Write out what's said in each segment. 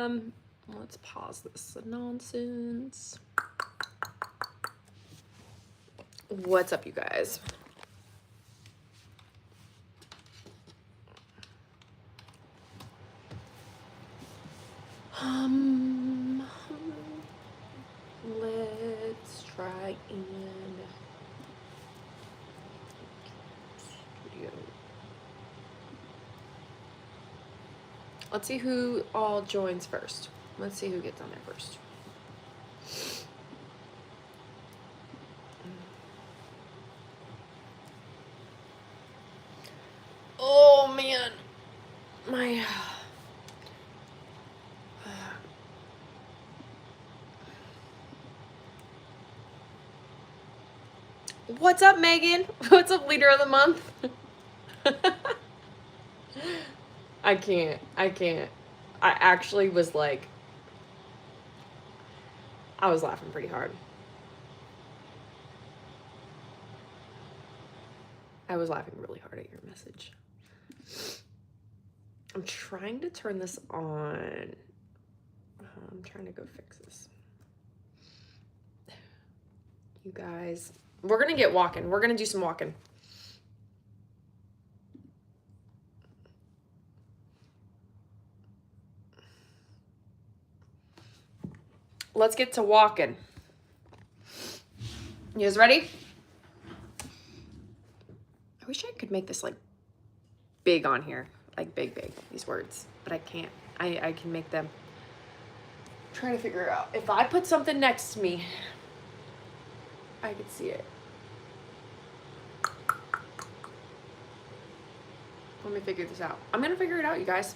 Let's pause this nonsense. What's up, you guys? Let's try and studio. Let's see who all joins first. Let's see who gets on there first. Oh man, my what's up, Megan? What's up, leader of the month? I can't. I actually was like, I was laughing pretty hard. I was laughing really hard at your message. I'm trying to turn this on. I'm trying to go fix this. You guys, we're gonna get walking. We're gonna do some walking. Let's get to walking. You guys ready? I wish I could make this like big on here, like big, these words, but I can't. I can make them. I'm trying to figure out. If I put something next to me, I could see it. Let me figure this out. I'm gonna figure it out, you guys.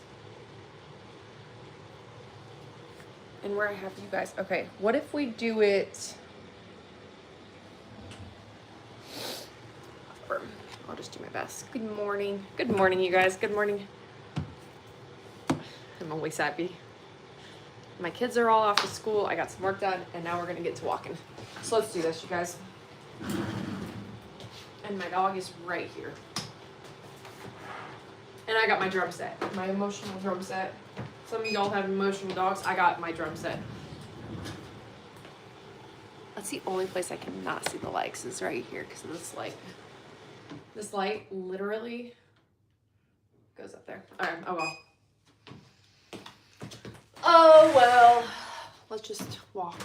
And where I have you guys. Okay, what if we do it? I'll just do my best. Good morning. Good morning, you guys. Good morning. I'm always happy. My kids are all off to school. I got some work done, and now we're gonna get to walking. So let's do this, you guys. And my dog is right here. And I got my drum set, my emotional drum set. Some of y'all have emotional dogs. I got my drum set. That's the only place I cannot see the likes is right here because of this light. This light literally goes up there. All right, oh well. Oh well. Let's just walk.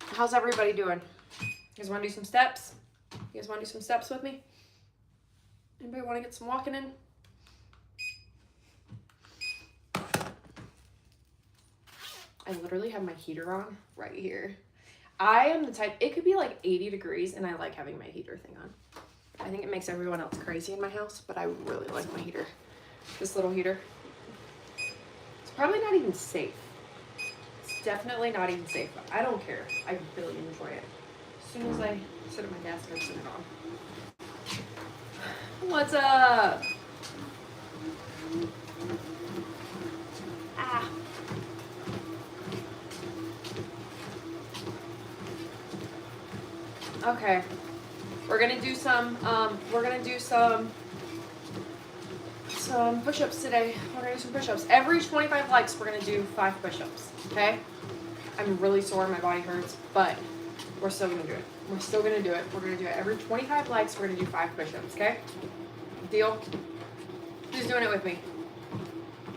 How's everybody doing? You guys want to do some steps? You guys want to do some steps with me? Anybody want to get some walking in? I literally have my heater on right here. I am the type, it could be like 80 degrees and I like having my heater thing on. I think it makes everyone else crazy in my house, but I really like my heater. This little heater. It's probably not even safe. It's definitely not even safe, but I don't care. I really enjoy it. As soon as I sit at my desk, I turn it on. What's up? Ah. Okay. We're gonna do some push-ups today. We're gonna do some push-ups. Every 25 likes, we're gonna do 5 push-ups. Okay? I'm really sore, my body hurts, but we're still gonna do it. We're still gonna do it. We're gonna do it. Every 25 likes, we're gonna do 5 push-ups, okay? Deal? Who's doing it with me?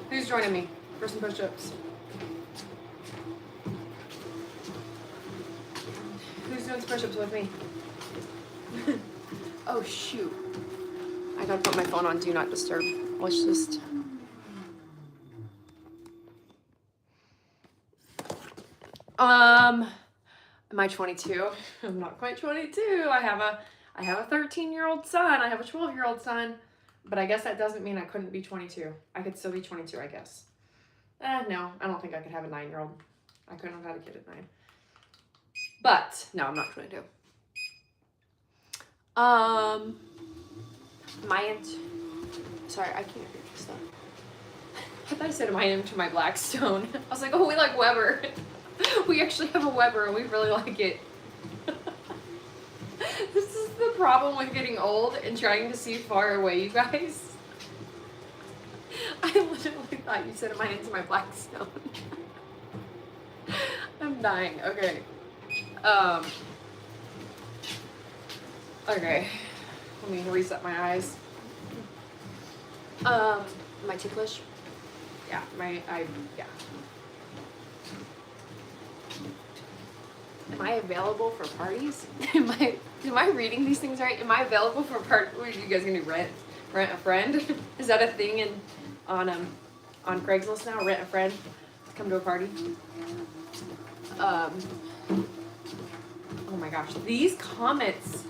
Who's joining me for some push-ups? Who's doing some push-ups with me? Oh shoot. I gotta put my phone on do not disturb. Let's just... Am I 22? I'm not quite 22. I have a 13-year-old son. I have a 12-year-old son. But I guess that doesn't mean I couldn't be 22. I could still be 22, I guess. No, I don't think I could have a 9-year-old. I couldn't have had a kid at 9. But, no, I'm not 22. Sorry, I can't hear this stuff. I thought I said my name to my Blackstone. I was like, oh, we like Weber. We actually have a Weber and we really like it. This is the problem with getting old and trying to see far away, you guys. I literally thought you said my into my black stone. I'm dying. Okay. Okay. Let me reset my eyes. Am I ticklish? Yeah, yeah. Am I available for parties? Am I reading these things right? Am I available for parties? What are you guys gonna do? Rent a friend? Is that a thing on Craigslist now? Rent a friend to come to a party? Oh my gosh, these comments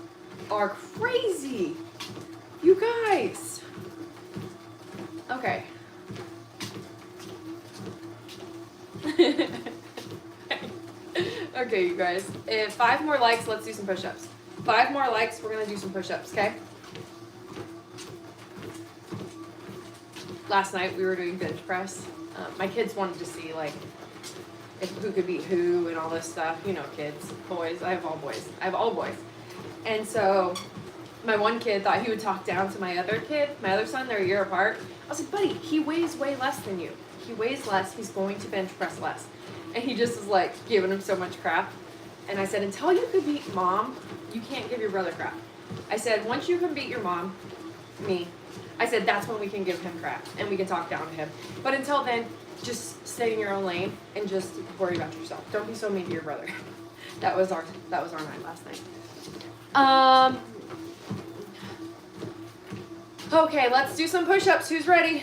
are crazy. You guys. Okay. Okay, you guys. If 5 more likes, let's do some push-ups. 5 more likes, we're gonna do some push-ups, okay? Last night we were doing bench press. My kids wanted to see like who could beat who and all this stuff. You know, kids, boys. I have all boys. And so my one kid thought he would talk down to my other kid, my other son. They're a year apart. I was like, buddy, he weighs way less than you. He weighs less. He's going to bench press less. And he just was like giving him so much crap. And I said, until you can beat mom, you can't give your brother crap. I said, once you can beat your mom, me, I said, that's when we can give him crap and we can talk down to him. But until then, just stay in your own lane and just worry about yourself. Don't be so mean to your brother. That was our night last night. Okay, let's do some push-ups. Who's ready?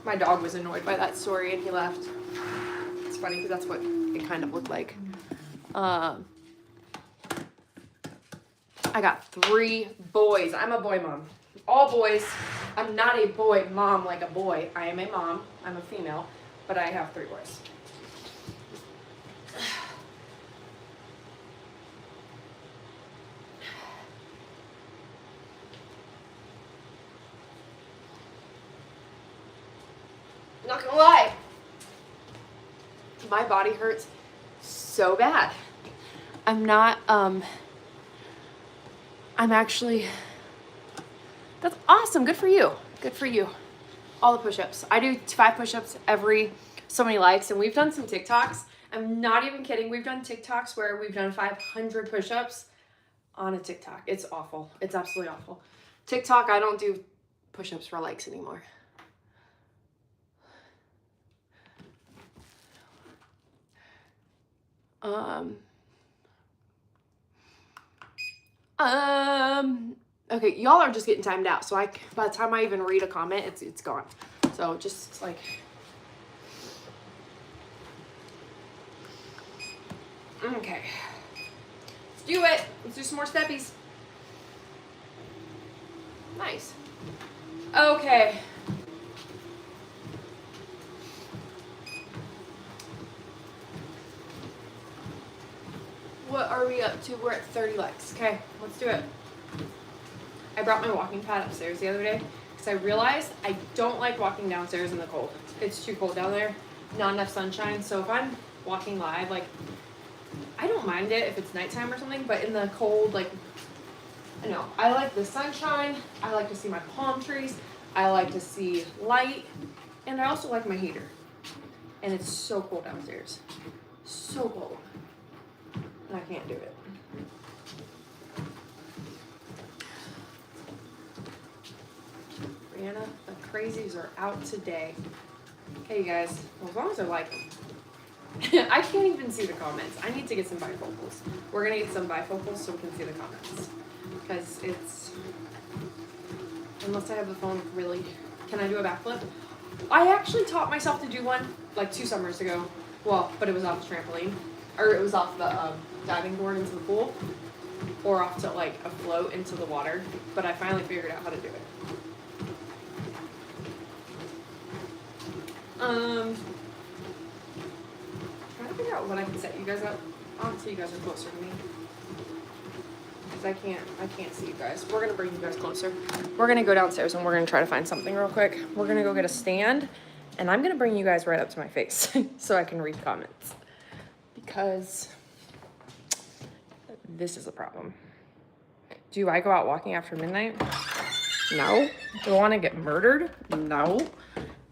My dog was annoyed by that story and he left. It's funny because that's what it kind of looked like. I got 3 boys. I'm a boy mom. All boys. I'm not a boy mom like a boy. I am a mom. I'm a female, but I have 3 boys. Not gonna lie, my body hurts so bad. I'm actually, that's awesome. Good for you. Good for you. All the push-ups. I do 5 push-ups every so many likes, and we've done some TikToks. I'm not even kidding. We've done TikToks where we've done 500 push-ups on a TikTok. It's awful. It's absolutely awful. TikTok, I don't do push-ups for likes anymore. Okay, y'all are just getting timed out, so by the time I even read a comment, it's gone. So just like, okay, let's do it. Let's do some more steppies. Nice. Okay. What are we up to? We're at 30 likes. Okay, let's do it. I brought my walking pad upstairs the other day because I realized I don't like walking downstairs in the cold. It's too cold down there, not enough sunshine. So if I'm walking live, like, I don't mind it if it's nighttime or something, but in the cold, like, I know, I like the sunshine. I like to see my palm trees. I like to see light. And I also like my heater. And it's so cold downstairs. So cold. I can't do it. Brianna, the crazies are out today. Hey, you guys. Well, as long as I like them. I can't even see the comments. I need to get some bifocals. We're going to get some bifocals so we can see the comments. Because it's... Unless I have the phone really... Can I do a backflip? I actually taught myself to do one like 2 summers ago. Well, but it was off the trampoline. Or it was off the diving board into the pool. Or off to like a float into the water. But I finally figured out how to do it. Trying to figure out what I can set you guys up on so you guys are closer to me. Because I can't see you guys. We're gonna bring you guys closer. We're gonna go downstairs and we're gonna try to find something real quick. We're gonna go get a stand and I'm gonna bring you guys right up to my face so I can read comments. Because this is a problem. Do I go out walking after midnight? No. Do I want to get murdered? No.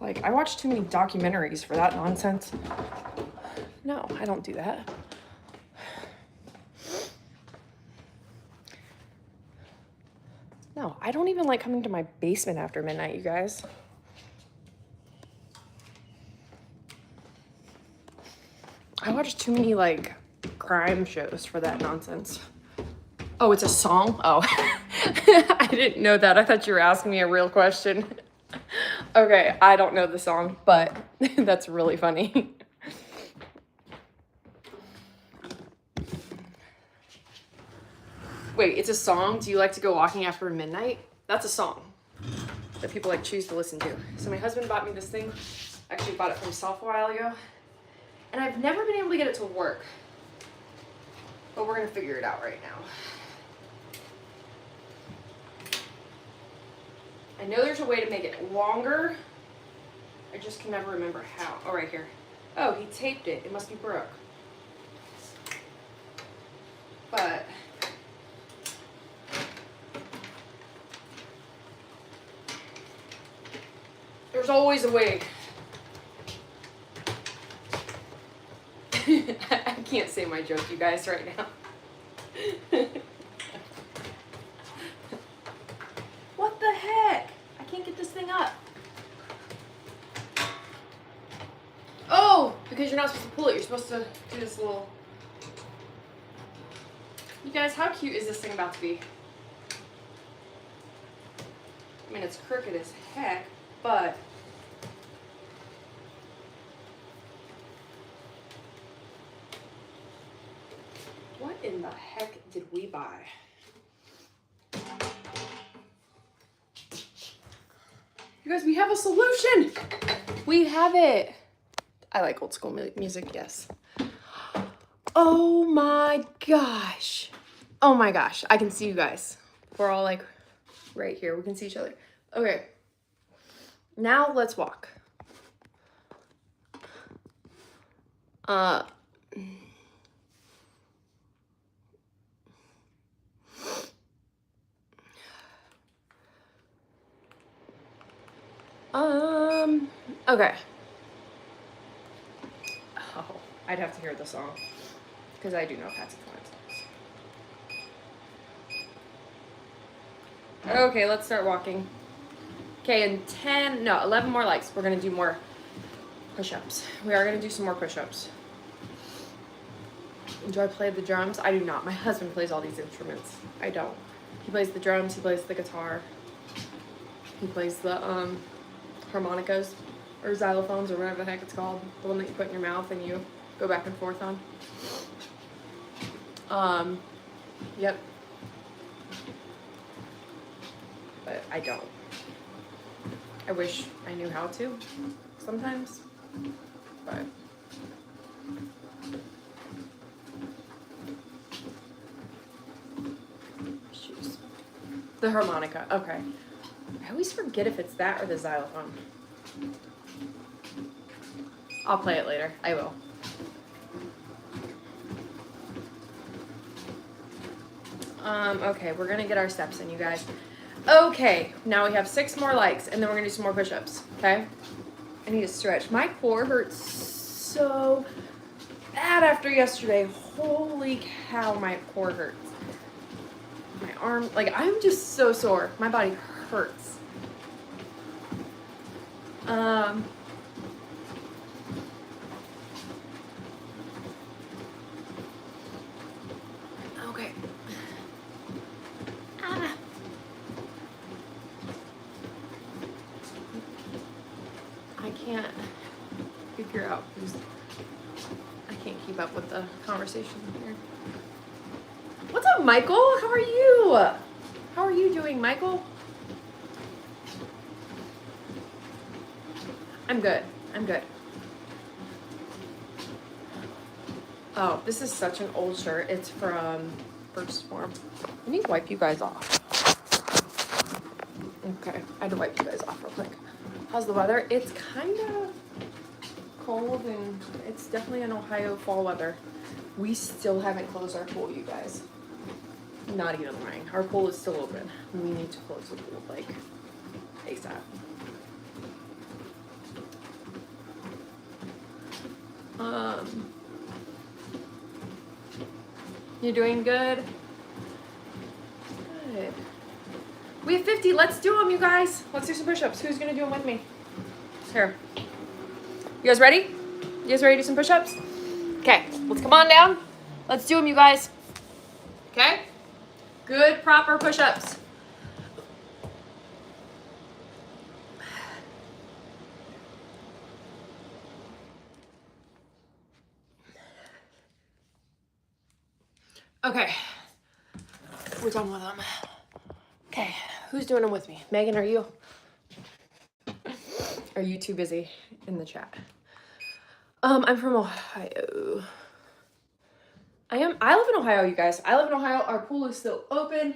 Like, I watch too many documentaries for that nonsense. No, I don't do that. No, I don't even like coming to my basement after midnight, you guys. I watch too many, like, crime shows for that nonsense. Oh, it's a song? Oh, I didn't know that. I thought you were asking me a real question. Okay, I don't know the song, but that's really funny. Wait, it's a song? Do you like to go walking after midnight? That's a song that people like choose to listen to. So my husband bought me this thing. Actually bought it for himself a while ago. And I've never been able to get it to work. But we're gonna figure it out right now. I know there's a way to make it longer. I just can never remember how. Oh, right here. Oh, he taped it. It must be broke. But there's always a way. I can't say my joke, you guys, right now. What the heck? I can't get this thing up. Oh, because you're not supposed to pull it. You're supposed to do this little... You guys, how cute is this thing about to be? I mean, it's crooked as heck, but... What in the heck did we buy? You guys, we have a solution. We have it. I like old school music, yes. Oh my gosh. Oh my gosh. I can see you guys. We're all like right here. We can see each other. Okay. Now let's walk. Okay. Oh, I'd have to hear the song because I do know Patsy Cline songs. Okay, let's start walking. Okay, in 11 more likes, we're gonna do more push-ups. We are gonna do some more push-ups. Do I play the drums? I do not. My husband plays all these instruments. I don't. He plays the drums, he plays the guitar. He plays the harmonicas or xylophones or whatever the heck it's called. The one that you put in your mouth and you go back and forth on. Yep. But I don't. I wish I knew how to sometimes, but shoes. The harmonica, okay. I always forget if it's that or the xylophone. I'll play it later. I will. Okay, we're gonna get our steps in, you guys. Okay, now we have 6 more likes, and then we're gonna do some more push-ups, okay? I need to stretch. My core hurts so bad after yesterday. Holy cow, my core hurts. My arm, like, I'm just so sore. My body hurts. Okay. I can't figure out who's... I can't keep up with the conversation here. What's up, Michael? How are you? How are you doing, Michael? I'm good. I'm good. Oh, this is such an old shirt. It's from First Form. Let me wipe you guys off. Okay, I had to wipe you guys off real quick. How's the weather? It's kind of cold and it's definitely an Ohio fall weather. We still haven't closed our pool, you guys. Not even lying. Our pool is still open. We need to close the pool, like, ASAP. You're doing good? Good. We have 50. Let's do them, you guys. Let's do some push-ups. Who's going to do them with me? Here. You guys ready? You guys ready to do some push-ups? Okay, let's come on down. Let's do them, you guys. Okay? Good, proper push-ups. Okay. We're done with them. Okay, who's doing them with me? Megan, are you? Are you too busy in the chat? I'm from Ohio. I live in Ohio, you guys. I live in Ohio. Our pool is still open.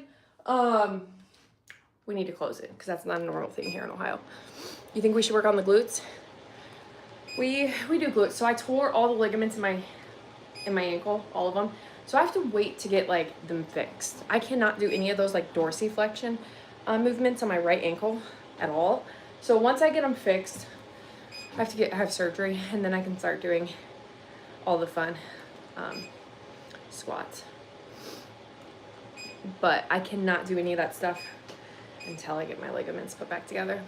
We need to close it because that's not a normal thing here in Ohio. You think we should work on the glutes? We do glutes. So I tore all the ligaments in my ankle, all of them. So I have to wait to get like them fixed. I cannot do any of those like dorsiflexion movements on my right ankle at all. So once I get them fixed, I have to have surgery, and then I can start doing all the fun squats. But I cannot do any of that stuff until I get my ligaments put back together.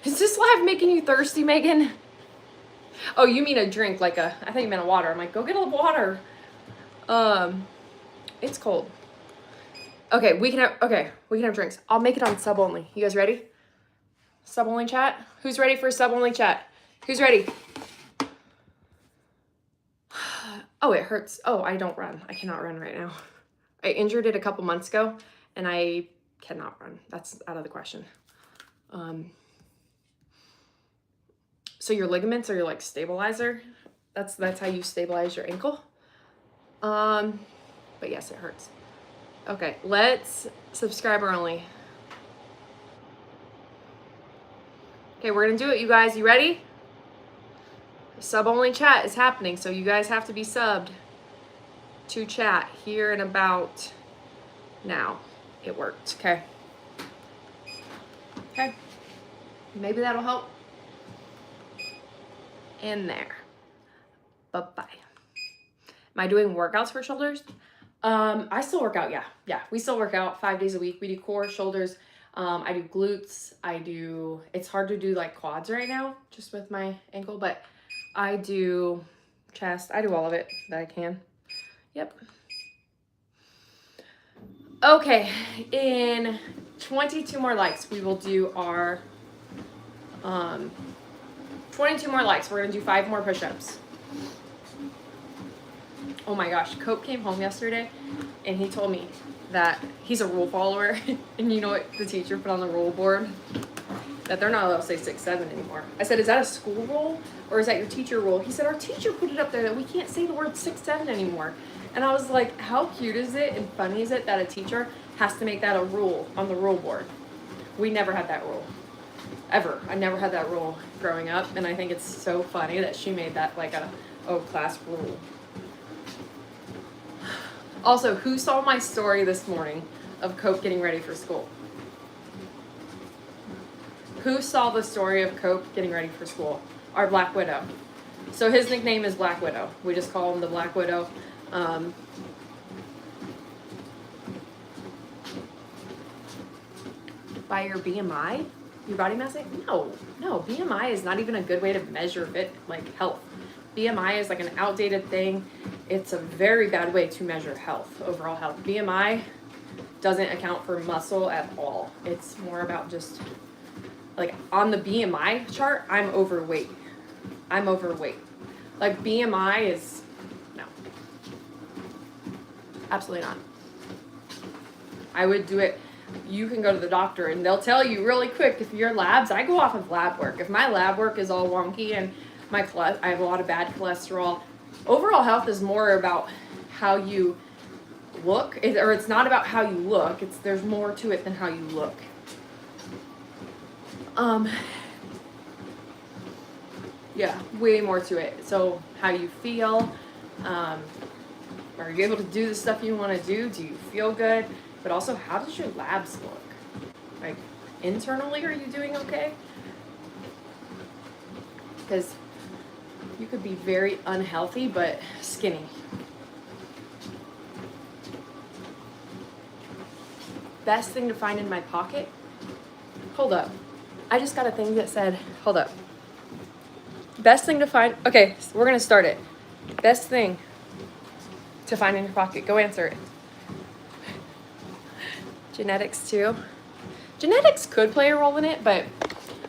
Is this live making you thirsty, Megan? Oh, you mean a drink, like I thought you meant a water. I'm like, go get a water. It's cold. Okay, we can have drinks. I'll make it on sub only. You guys ready? Sub only chat? Who's ready for sub only chat? Who's ready? Oh, it hurts. Oh, I don't run. I cannot run right now. I injured it a couple months ago, and I cannot run. That's out of the question. So your ligaments are your like stabilizer. That's how you stabilize your ankle. But yes, it hurts. Okay, let's subscriber only. Okay, we're gonna do it, you guys. You ready? Sub only chat is happening, so you guys have to be subbed to chat here in about now. It worked. Okay. Okay. Maybe that'll help. In there. Bye-bye. Am I doing workouts for shoulders? I still work out, yeah. We still work out 5 days a week. We do core, shoulders. I do glutes. It's hard to do like quads right now, just with my ankle, but I do chest. I do all of it that I can. Yep. Okay, in 22 more likes, we will do our 22 more likes. We're gonna do 5 more push-ups. Oh my gosh, Cope came home yesterday and he told me that he's a rule follower and you know what the teacher put on the rule board? That they're not allowed to say 6'7" anymore. I said, is that a school rule or is that your teacher rule? He said, our teacher put it up there that we can't say the word 6'7" anymore. And I was like, how cute is it and funny is it that a teacher has to make that a rule on the rule board? We never had that rule. Ever. I never had that rule growing up, and I think it's so funny that she made that like a class rule. Also, who saw my story this morning of Cope getting ready for school? Who saw the story of Cope getting ready for school? Our Black Widow. So his nickname is Black Widow. We just call him the Black Widow. By your BMI? Your body mass index? No, BMI is not even a good way to measure health. BMI is like an outdated thing. It's a very bad way to measure health, overall health. BMI doesn't account for muscle at all. It's more about just, like on the BMI chart, I'm overweight. Like BMI is, no. Absolutely not. I would do it. You can go to the doctor and they'll tell you really quick if your labs, I go off of lab work. If my lab work is all wonky and I have a lot of bad cholesterol, overall health is more about how you look, or it's not about how you look. There's more to it than how you look. Yeah, way more to it. So how you feel, or Are you able to do the stuff you want to do? Do you feel good? But also, how does your labs look? Like, internally, are you doing okay? Because you could be very unhealthy, but skinny. Best thing to find in my pocket? Hold up. I just got a thing that said, hold up. Best thing to find, okay, so we're gonna start it. Best thing to find in your pocket, go answer it. Genetics too. Genetics could play a role in it, but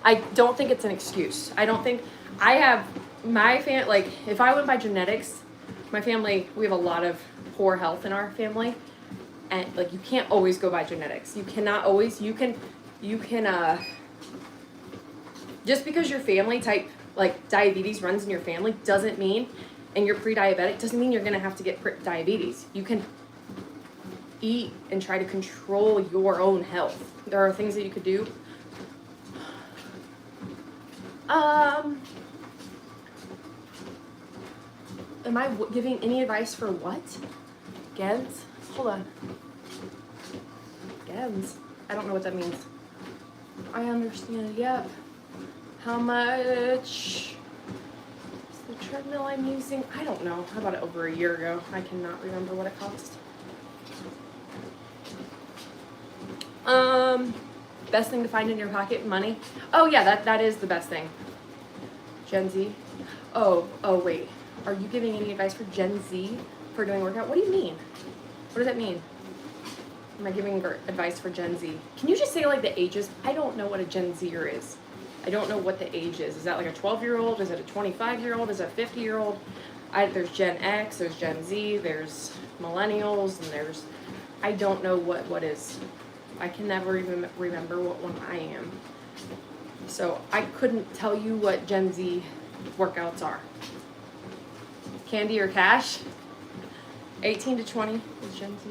I don't think it's an excuse. I don't think, I have my family, like if I went by genetics, my family, we have a lot of poor health in our family. And like you can't always go by genetics. You cannot always, you can just because your family type, like diabetes runs in your family doesn't mean, and you're pre-diabetic, doesn't mean you're gonna have to get diabetes. You can eat and try to control your own health. There are things that you could do. Am I giving any advice for what? Gens? Hold on. Gens? I don't know what that means. I understand, yep. How much is the treadmill I'm using? I don't know. I bought it over a year ago. I cannot remember what it cost. Best thing to find in your pocket, money. Oh yeah, that is the best thing. Gen Z. Oh wait. Are you giving any advice for Gen Z for doing a workout? What do you mean? What does that mean? Am I giving advice for Gen Z? Can you just say like the ages? I don't know what a Gen Zer is. I don't know what the age is. Is that like a 12-year-old? Is it a 25-year-old? Is it a 50-year-old? There's Gen X, there's Gen Z, there's millennials, and there's, I don't know what is. I can never even remember what one I am. So I couldn't tell you what Gen Z workouts are. Candy or cash? 18 to 20 is Gen Z.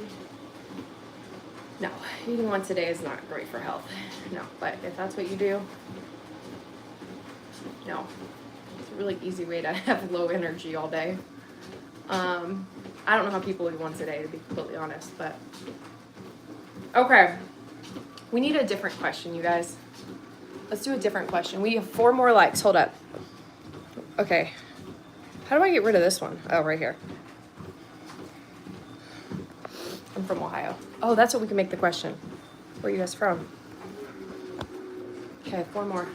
No, eating once a day is not great for health. No, but if that's what you do, no. It's a really easy way to have low energy all day. I don't know how people eat once a day, to be completely honest, but okay. We need a different question, you guys. Let's do a different question. We have 4 more likes. Hold up. Okay. How do I get rid of this one? Oh, right here. I'm from Ohio. Oh, that's what we can make the question. Where are you guys from? Okay, 4 more.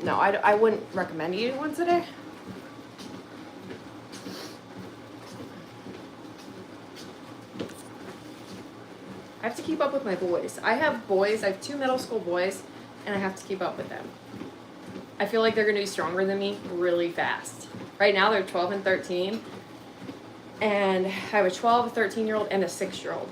No, I wouldn't recommend eating once a day. I have to keep up with my boys. I have boys, I have 2 middle school boys, and I have to keep up with them. I feel like they're gonna be stronger than me really fast. Right now they're 12 and 13, and I have a 12, a 13-year-old, and a 6-year-old.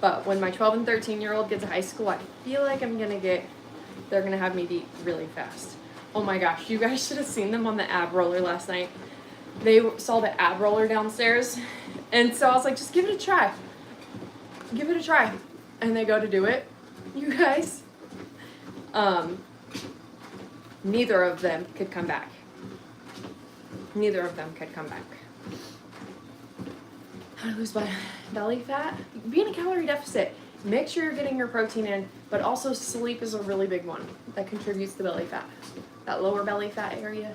But when my 12 and 13-year-old get to high school, I feel like they're gonna have me beat really fast. Oh my gosh, you guys should have seen them on the ab roller last night. They saw the ab roller downstairs, and so I was like, just give it a try. Give it a try. And they go to do it. You guys, neither of them could come back. Neither of them could come back. How to lose belly fat? Be in a calorie deficit. Make sure you're getting your protein in, but also sleep is a really big one that contributes to belly fat. That lower belly fat area.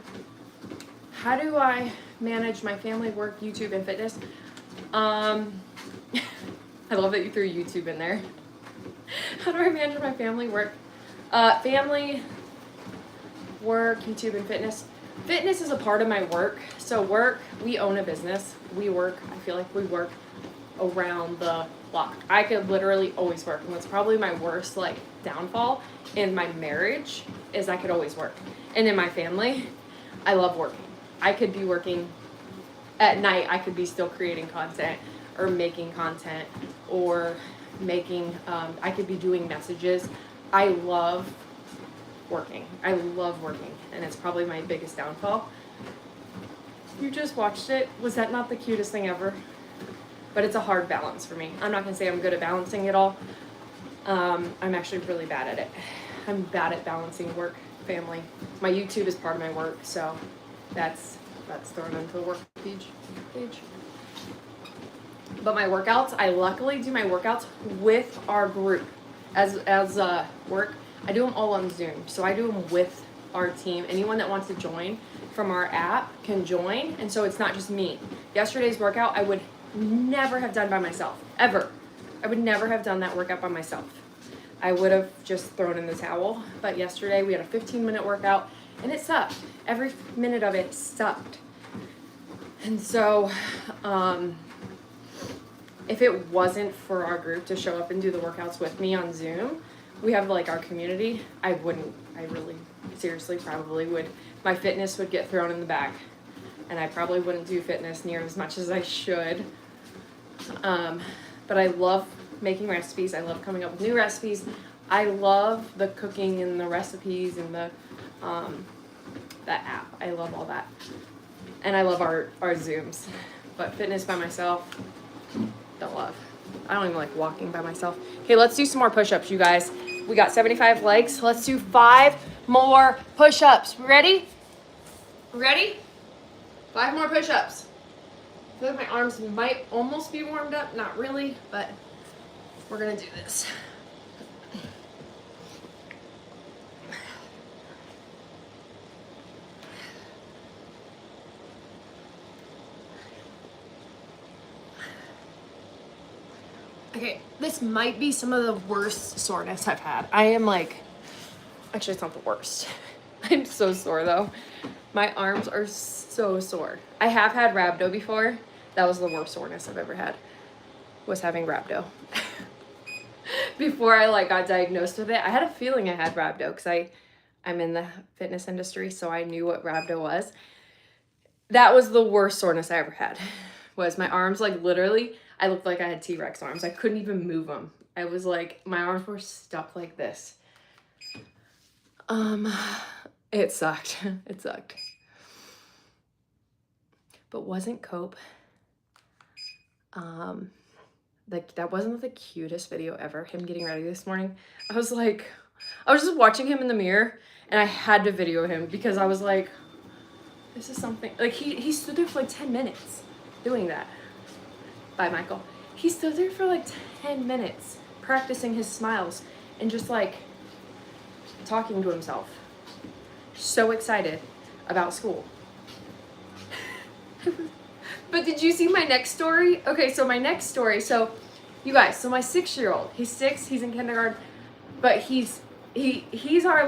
How do I manage my family, work, YouTube, and fitness? I love that you threw YouTube in there. How do I manage my family, work? Family, work, YouTube, and fitness. Fitness is a part of my work. So work, we own a business. We work, I feel like we work around the clock. I could literally always work. And what's probably my worst downfall in my marriage is I could always work. And in my family, I love working. I could be working at night. I could be still creating content or making content or making, I could be doing messages. I love working. I love working, and it's probably my biggest downfall. You just watched it. Was that not the cutest thing ever? But it's a hard balance for me. I'm not gonna say I'm good at balancing it all. I'm actually really bad at it. I'm bad at balancing work family. My YouTube is part of my work, so that's thrown into the work page. But my workouts, I luckily do my workouts with our group as work. I do them all on Zoom, so I do them with our team. Anyone that wants to join from our app can join, and so it's not just me. Yesterday's workout I would never have done by myself, ever. I would never have done that workout by myself. I would have just thrown in the towel, but yesterday we had a 15-minute workout, and it sucked. Every minute of it sucked. And so, if it wasn't for our group to show up and do the workouts with me on Zoom, we have like our community, I really seriously probably would, my fitness would get thrown in the back, and I probably wouldn't do fitness near as much as I should. But I love making recipes. I love coming up with new recipes. I love the cooking and the recipes and the app. I love all that. And I love our Zooms. But fitness by myself, don't love. I don't even like walking by myself. Okay, let's do some more push-ups, you guys. We got 75 legs. Let's do 5 more push-ups. Ready? Ready? 5 more push-ups. I feel like my arms might almost be warmed up. Not really, but we're gonna do this. Okay, this might be some of the worst soreness I've had. I am like, actually it's not the worst. I'm so sore though. My arms are so sore. I have had rhabdo before. That was the worst soreness I've ever had, was having rhabdo. Before I like got diagnosed with it, I had a feeling I had rhabdo because I'm in the fitness industry, so I knew what rhabdo was. That was the worst soreness I ever had. Was my arms like literally, I looked like I had T-Rex arms. I couldn't even move them. I was like, my arms were stuck like this. It sucked. It sucked. But wasn't Cope, like that wasn't the cutest video ever, him getting ready this morning. I was just watching him in the mirror and I had to video him because I was like, this is something, like he stood there for like 10 minutes doing that. Bye, Michael. He stood there for like 10 minutes practicing his smiles and just like talking to himself. So excited about school. But did you see my next story? Okay, so my next story, so you guys, so my 6-year-old, he's 6, he's in kindergarten, but he's our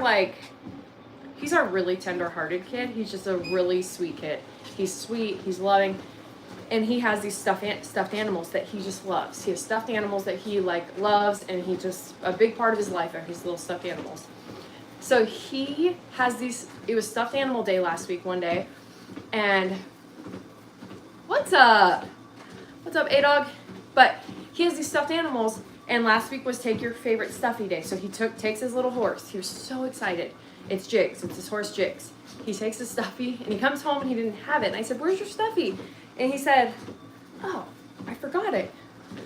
really tender-hearted kid. He's just a really sweet kid. He's sweet, he's loving, and he has these stuffed animals that he just loves. He has stuffed animals that he like loves, and he just, a big part of his life are his little stuffed animals. So he has these, it was stuffed animal day last week one day, and what's up? What's up, A-Dog? But he has these stuffed animals, and last week was take your favorite stuffy day. So he takes his little horse. He was so excited. It's Jigs. It's his horse Jigs. He takes his stuffy, and he comes home, and he didn't have it. And I said, where's your stuffy? And he said, oh, I forgot it.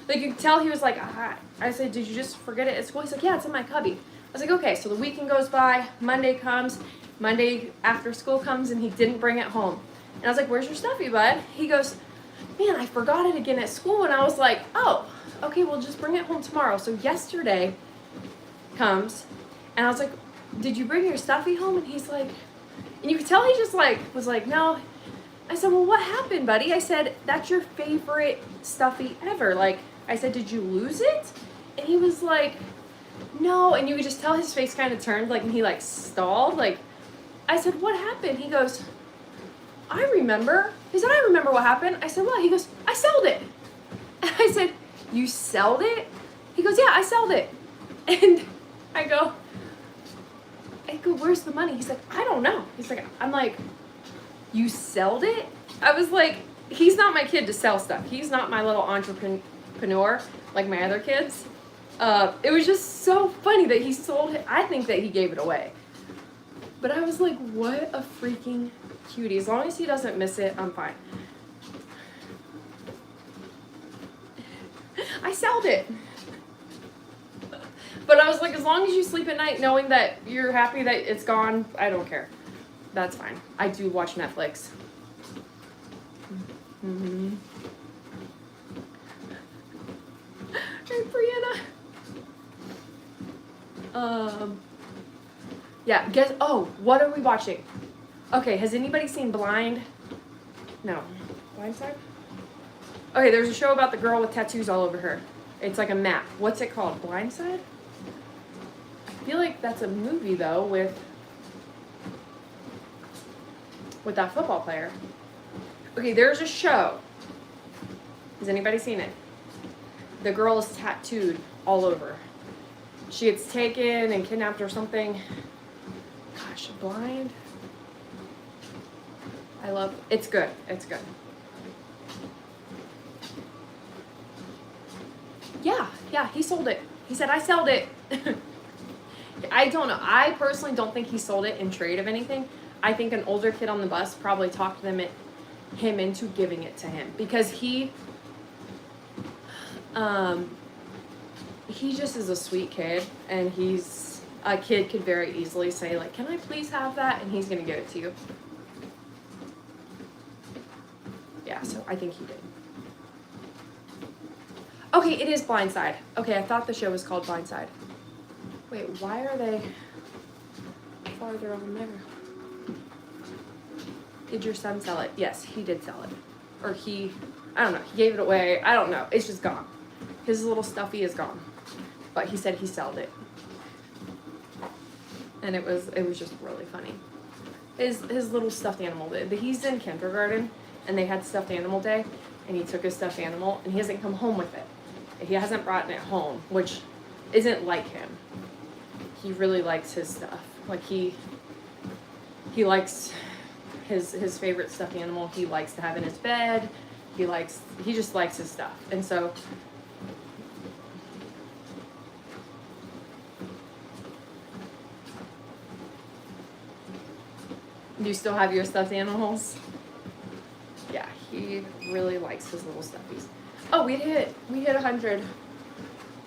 Like, you could tell he was like, ah. I said, did you just forget it at school? He's like, yeah, it's in my cubby. I was like, okay. So the weekend goes by. Monday comes. Monday after school comes, and he didn't bring it home. And I was like, where's your stuffy, bud? He goes, man, I forgot it again at school. And I was like, oh, okay, well, just bring it home tomorrow. So yesterday comes, and I was like, did you bring your stuffy home? And he's like, and you could tell he just like, was like, no. I said, well, what happened, buddy? I said, that's your favorite stuffy ever. Like, I said, did you lose it? And he was like, no. And you could just tell his face kind of turned, like, and he like stalled. Like, I said, what happened? He goes, I remember. He said, I remember what happened. I said, what? He goes, I sold it. And I said, you sold it? He goes, yeah, I sold it. And I go, where's the money? He's like, I don't know. He's like, I'm like, you sold it? I was like, he's not my kid to sell stuff. He's not my little entrepreneur like my other kids. It was just so funny that he sold it. I think that he gave it away. But I was like, what a freaking cutie. As long as he doesn't miss it, I'm fine. I sold it. But I was like, as long as you sleep at night knowing that you're happy that it's gone, I don't care. That's fine. I do watch Netflix. Mm-hmm. Hey, Brianna. Yeah, guess, oh, what are we watching? Okay, has anybody seen Blind? No. Blindside? Okay, there's a show about the girl with tattoos all over her. It's like a map. What's it called? Blindside? I feel like that's a movie, though, with that football player. Okay, there's a show. Has anybody seen it? The girl is tattooed all over. She gets taken and kidnapped or something. Gosh, Blind. I love it. It's good. It's good. Yeah, he sold it. He said, I sold it. I don't know. I personally don't think he sold it in trade of anything. I think an older kid on the bus probably talked him into giving it to him because he just is a sweet kid, and a kid could very easily say like, can I please have that? And he's gonna give it to you. Yeah, so I think he did. Okay, it is Blindside. Okay, I thought the show was called Blindside. Wait, why are they farther on there? Did your son sell it? Yes, he did sell it. Or I don't know, he gave it away. I don't know, it's just gone. His little stuffy is gone. But he said he sold it. And it was just really funny. His little stuffed animal, he's in kindergarten, and they had stuffed animal day, and he took his stuffed animal, and he hasn't come home with it. He hasn't brought it home, which isn't like him. He really likes his stuff. Like he likes his favorite stuffed animal. He likes to have in his bed. He just likes his stuff. And so do you still have your stuffed animals? Yeah, he really likes his little stuffies. Oh, we hit 100.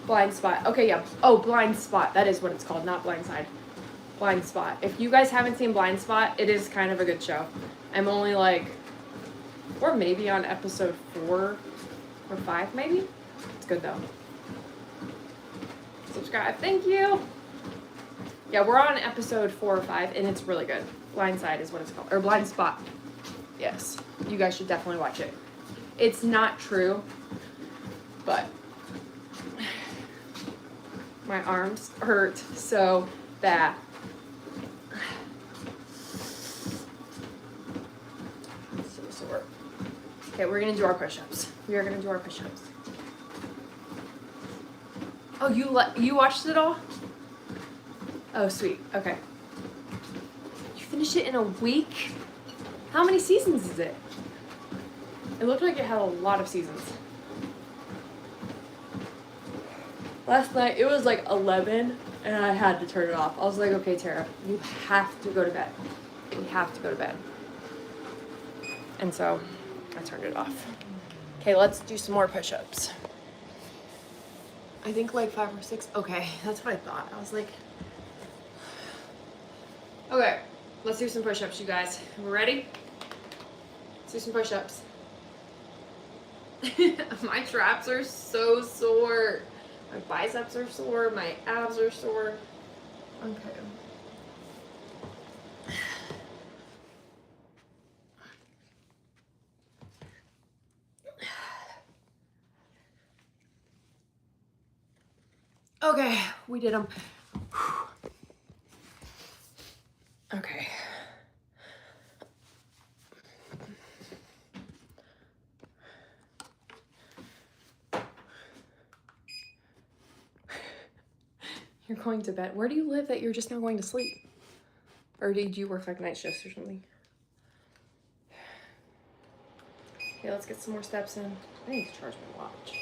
Blind Spot. Okay, yeah. Oh, Blind Spot. That is what it's called, not Blindside. Blind Spot. If you guys haven't seen Blind Spot, it is kind of a good show. I'm only we're maybe on episode 4 or 5, maybe. It's good though. Subscribe. Thank you. Yeah, we're on episode 4 or 5, and it's really good. Blindside is what it's called, or Blind Spot. Yes, you guys should definitely watch it. It's not true, but my arms hurt so bad. I'm so sore. Okay, we're gonna do our push-ups. We are gonna do our push-ups. Oh, you watched it all? Oh, sweet. Okay. You finished it in a week? How many seasons is it? It looked like it had a lot of seasons. Last night, it was 11, and I had to turn it off. I was like, okay, Tara, you have to go to bed. You have to go to bed. And so, I turned it off. Okay, let's do some more push-ups. I think 5 or 6. Okay, that's what I thought. I was like... Okay, let's do some push-ups, you guys. We're ready? Let's do some push-ups. My traps are so sore. My biceps are sore. My abs are sore. Okay. Okay, we did them. Okay. You're going to bed. Where do you live that you're just now going to sleep? Or did you work night shifts or something? Okay, let's get some more steps in. I need to charge my watch.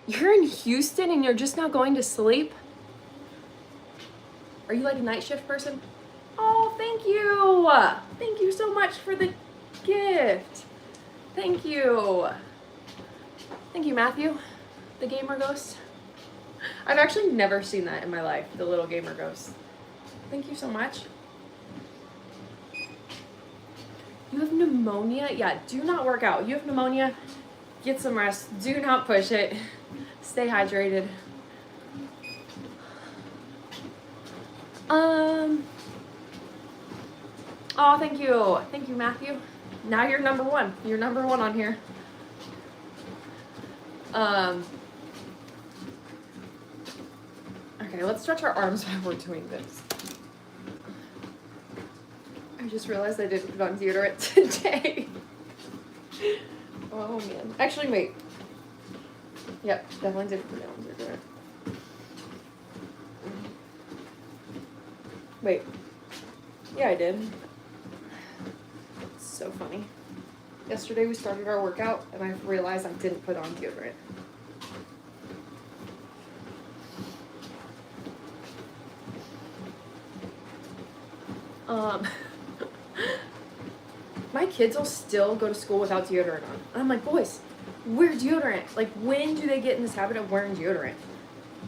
You're in Houston and you're just now going to sleep? Are you a night shift person? Oh, thank you. Thank you so much for the gift. Thank you. Thank you, Matthew, the gamer ghost. I've actually never seen that in my life, the little gamer ghost. Thank you so much. You have pneumonia? Yeah, do not work out. You have pneumonia, get some rest. Do not push it. Stay hydrated. Oh, thank you. Thank you, Matthew. Now you're number one. You're number one on here. Okay, let's stretch our arms while we're doing this. I just realized I didn't put on deodorant today. Oh, man. Actually, wait. Yep, definitely didn't put on deodorant. Wait. Yeah, I did. It's so funny. Yesterday we started our workout and I realized I didn't put on deodorant. My kids will still go to school without deodorant on. And I'm like, boys, wear deodorant. Like, when do they get in this habit of wearing deodorant?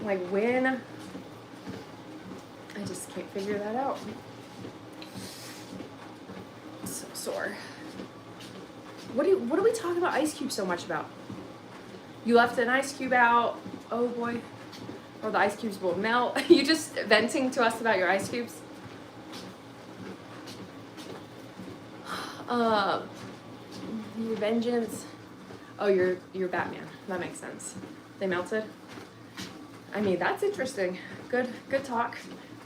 Like, when? I just can't figure that out. It's so sore. What are we talking about ice cubes so much about? You left an ice cube out. Oh boy. Or the ice cubes will melt. You just venting to us about your ice cubes? Your vengeance. Oh, you're Batman. That makes sense. They melted. I mean, that's interesting. Good talk.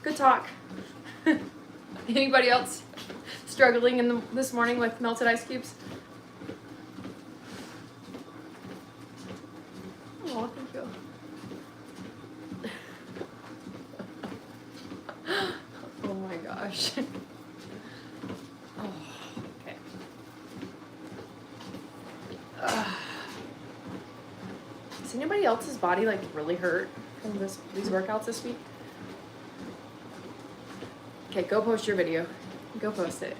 Good talk. Anybody else struggling this morning with melted ice cubes? Oh, thank you. Oh my gosh. Oh, okay. Does anybody else's body like really hurt from these workouts this week? Okay, go post your video. Go post it.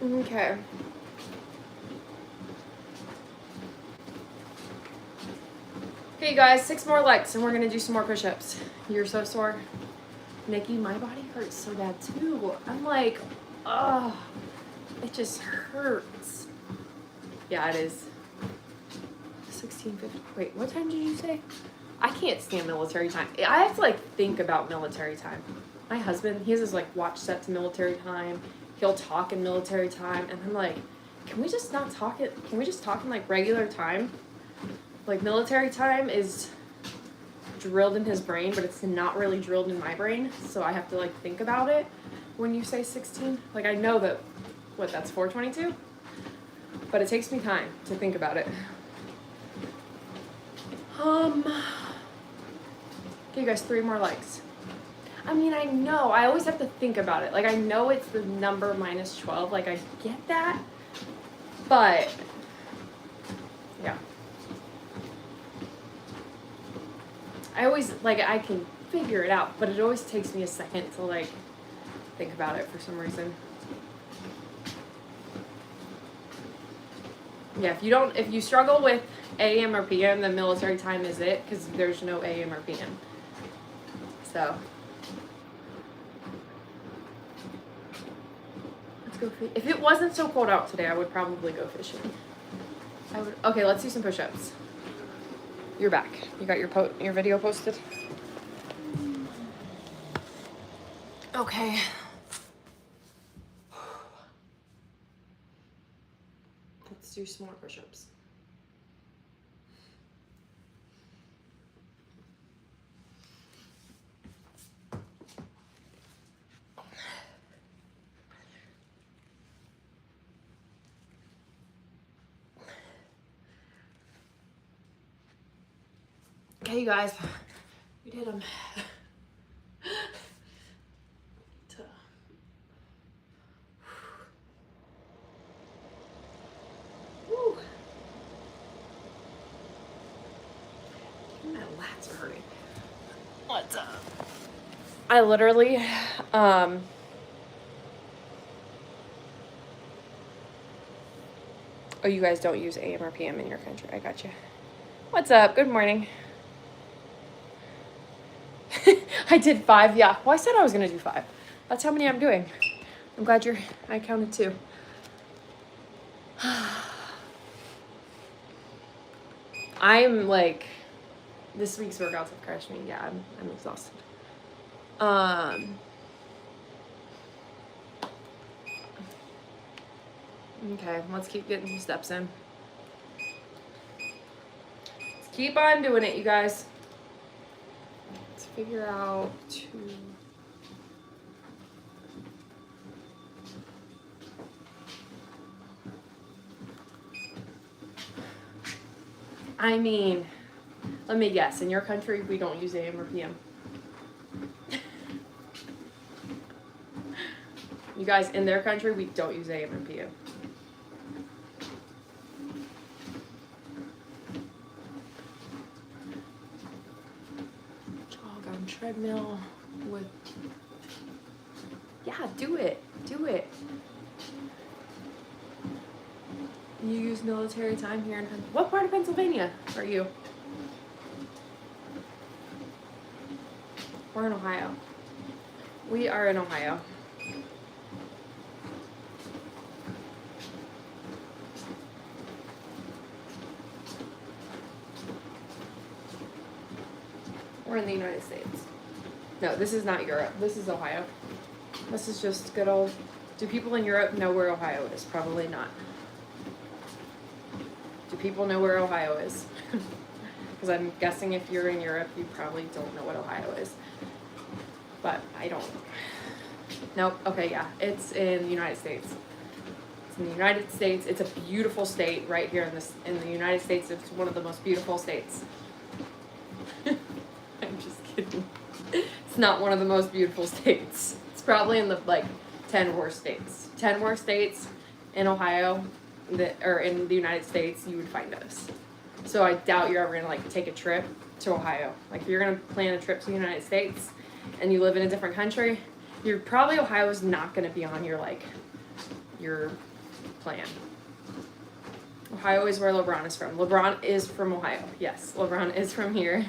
Okay. Okay, you guys, 6 more legs, and we're gonna do some more push-ups. You're so sore. Nikki, my body hurts so bad too. I'm like, ugh, it just hurts. Yeah, it is. 16:50. Wait, what time did you say? I can't stand military time. I have to like think about military time. My husband, he has his like watch set to military time. He'll talk in military time, and I'm like, can we just not talk it? Can we just talk in like regular time? Like military time is drilled in his brain, but it's not really drilled in my brain, so I have to like think about it when you say 16. Like I know that, that's 4:22? But it takes me time to think about it. Okay, you guys, 3 more legs. I mean, I know, I always have to think about it. Like I know it's the number minus 12, like I get that, but yeah. I always, like, I can figure it out, but it always takes me a second to, like, think about it for some reason. Yeah, if you struggle with AM or PM, then military time is it, because there's no AM or PM. So, let's go fishing. If it wasn't so cold out today, I would probably go fishing. Okay, let's do some push-ups. You're back. You got your video posted? Okay. Let's do some more push-ups. Okay, you guys, we did them. Woo. My lats are hurting. What's up? I literally, Oh, you guys don't use AM or PM in your country. I got you. What's up? Good morning. I did 5, yeah. Well, I said I was going to do 5. That's how many I'm doing. I'm glad I counted 2. I'm like, this week's workouts have crushed me. Yeah, I'm exhausted. Okay, let's keep getting some steps in. Let's keep on doing it, you guys. Let's figure out 2. I mean, let me guess. In your country, we don't use AM or PM. You guys, in their country, we don't use AM and PM. Jog on treadmill with... Yeah, do it. Do it. You use military time here in Pennsylvania. What part of Pennsylvania are you? We're in Ohio. We are in Ohio. We're in the United States. No, this is not Europe. This is Ohio. This is just good old... Do people in Europe know where Ohio is? Probably not. Do people know where Ohio is? Because I'm guessing if you're in Europe, you probably don't know what Ohio is. But I don't. Nope. Okay, yeah. It's in the United States. It's in the United States. It's a beautiful state right here in the United States. It's one of the most beautiful states. I'm just kidding. It's not one of the most beautiful states. It's probably in the 10 worst states. 10 worst states in Ohio or in the United States, you would find us. So I doubt you're ever gonna take a trip to Ohio. If you're gonna plan a trip to the United States and you live in a different country, Ohio is not gonna be on your plan. Ohio is where LeBron is from. LeBron is from Ohio. Yes, LeBron is from here.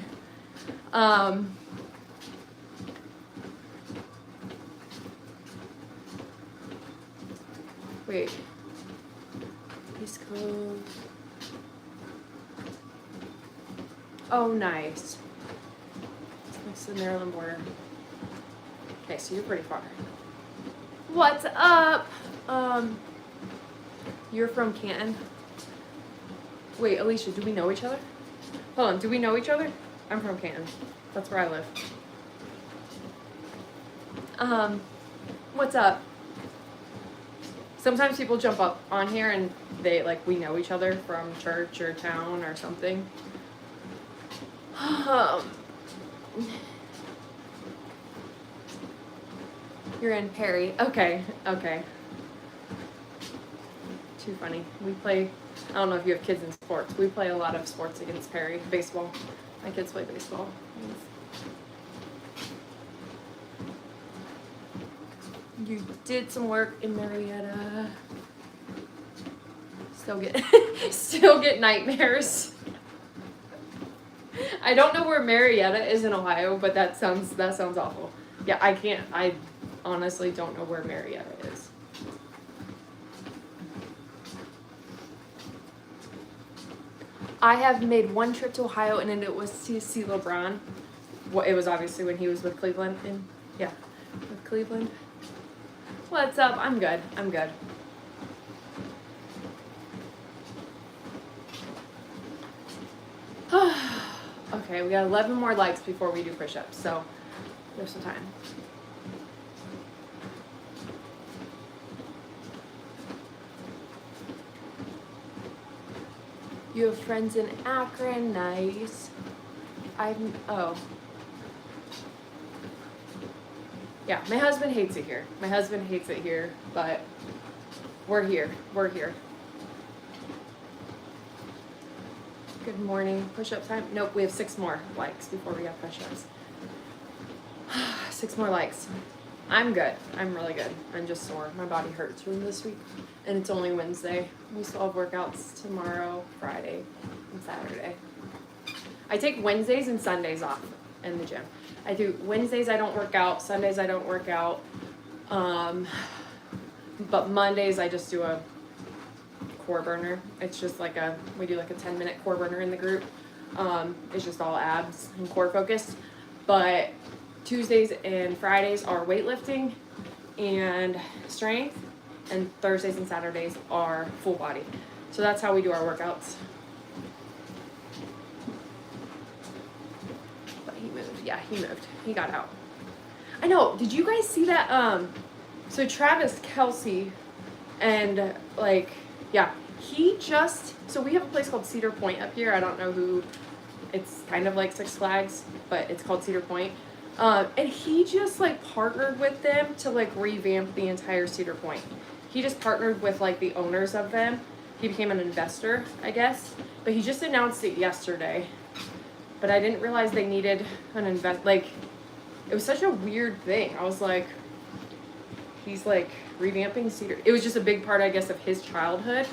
Wait. East Coast. Oh, nice. It's next to the Maryland border. Okay, so you're pretty far. What's up? You're from Canton. Wait, Alicia, do we know each other? Hold on, do we know each other? I'm from Canton. That's where I live. What's up? Sometimes people jump up on here and they we know each other from church or town or something. You're in Perry. Okay. Too funny. We play, I don't know if you have kids in sports. We play a lot of sports against Perry. Baseball. My kids play baseball. You did some work in Marietta. Still get nightmares. I don't know where Marietta is in Ohio, but that sounds awful. Yeah, I honestly don't know where Marietta is. I have made one trip to Ohio, and it was to see LeBron. Well, it was obviously when he was with Cleveland. With Cleveland. What's up? I'm good. Okay, we got 11 more likes before we do push-ups, so there's some time. You have friends in Akron, nice. Yeah, my husband hates it here. But we're here. Good morning. Push-up time? Nope, we have 6 more likes before we have push-ups. 6 more likes. I'm good. I'm really good. I'm just sore. My body hurts from this week. And it's only Wednesday. We still have workouts tomorrow, Friday, and Saturday. I take Wednesdays and Sundays off in the gym. I do Wednesdays I don't work out, Sundays I don't work out. But Mondays I just do a core burner. It's just like we do like a 10-minute core burner in the group. It's just all abs and core focused. But Tuesdays and Fridays are weightlifting and strength, and Thursdays and Saturdays are full body. So that's how we do our workouts. But he moved. Yeah, he moved. He got out. I know. Did you guys see that? So Travis Kelce and so we have a place called Cedar Point up here. I don't know who, it's kind of like Six Flags, but it's called Cedar Point. And he just like partnered with them to like revamp the entire Cedar Point. He just partnered with like the owners of them. He became an investor, I guess, but he just announced it yesterday. But I didn't realize they needed an it was such a weird thing. I was like, he's like revamping Cedar. It was just a big part, I guess, of his childhood.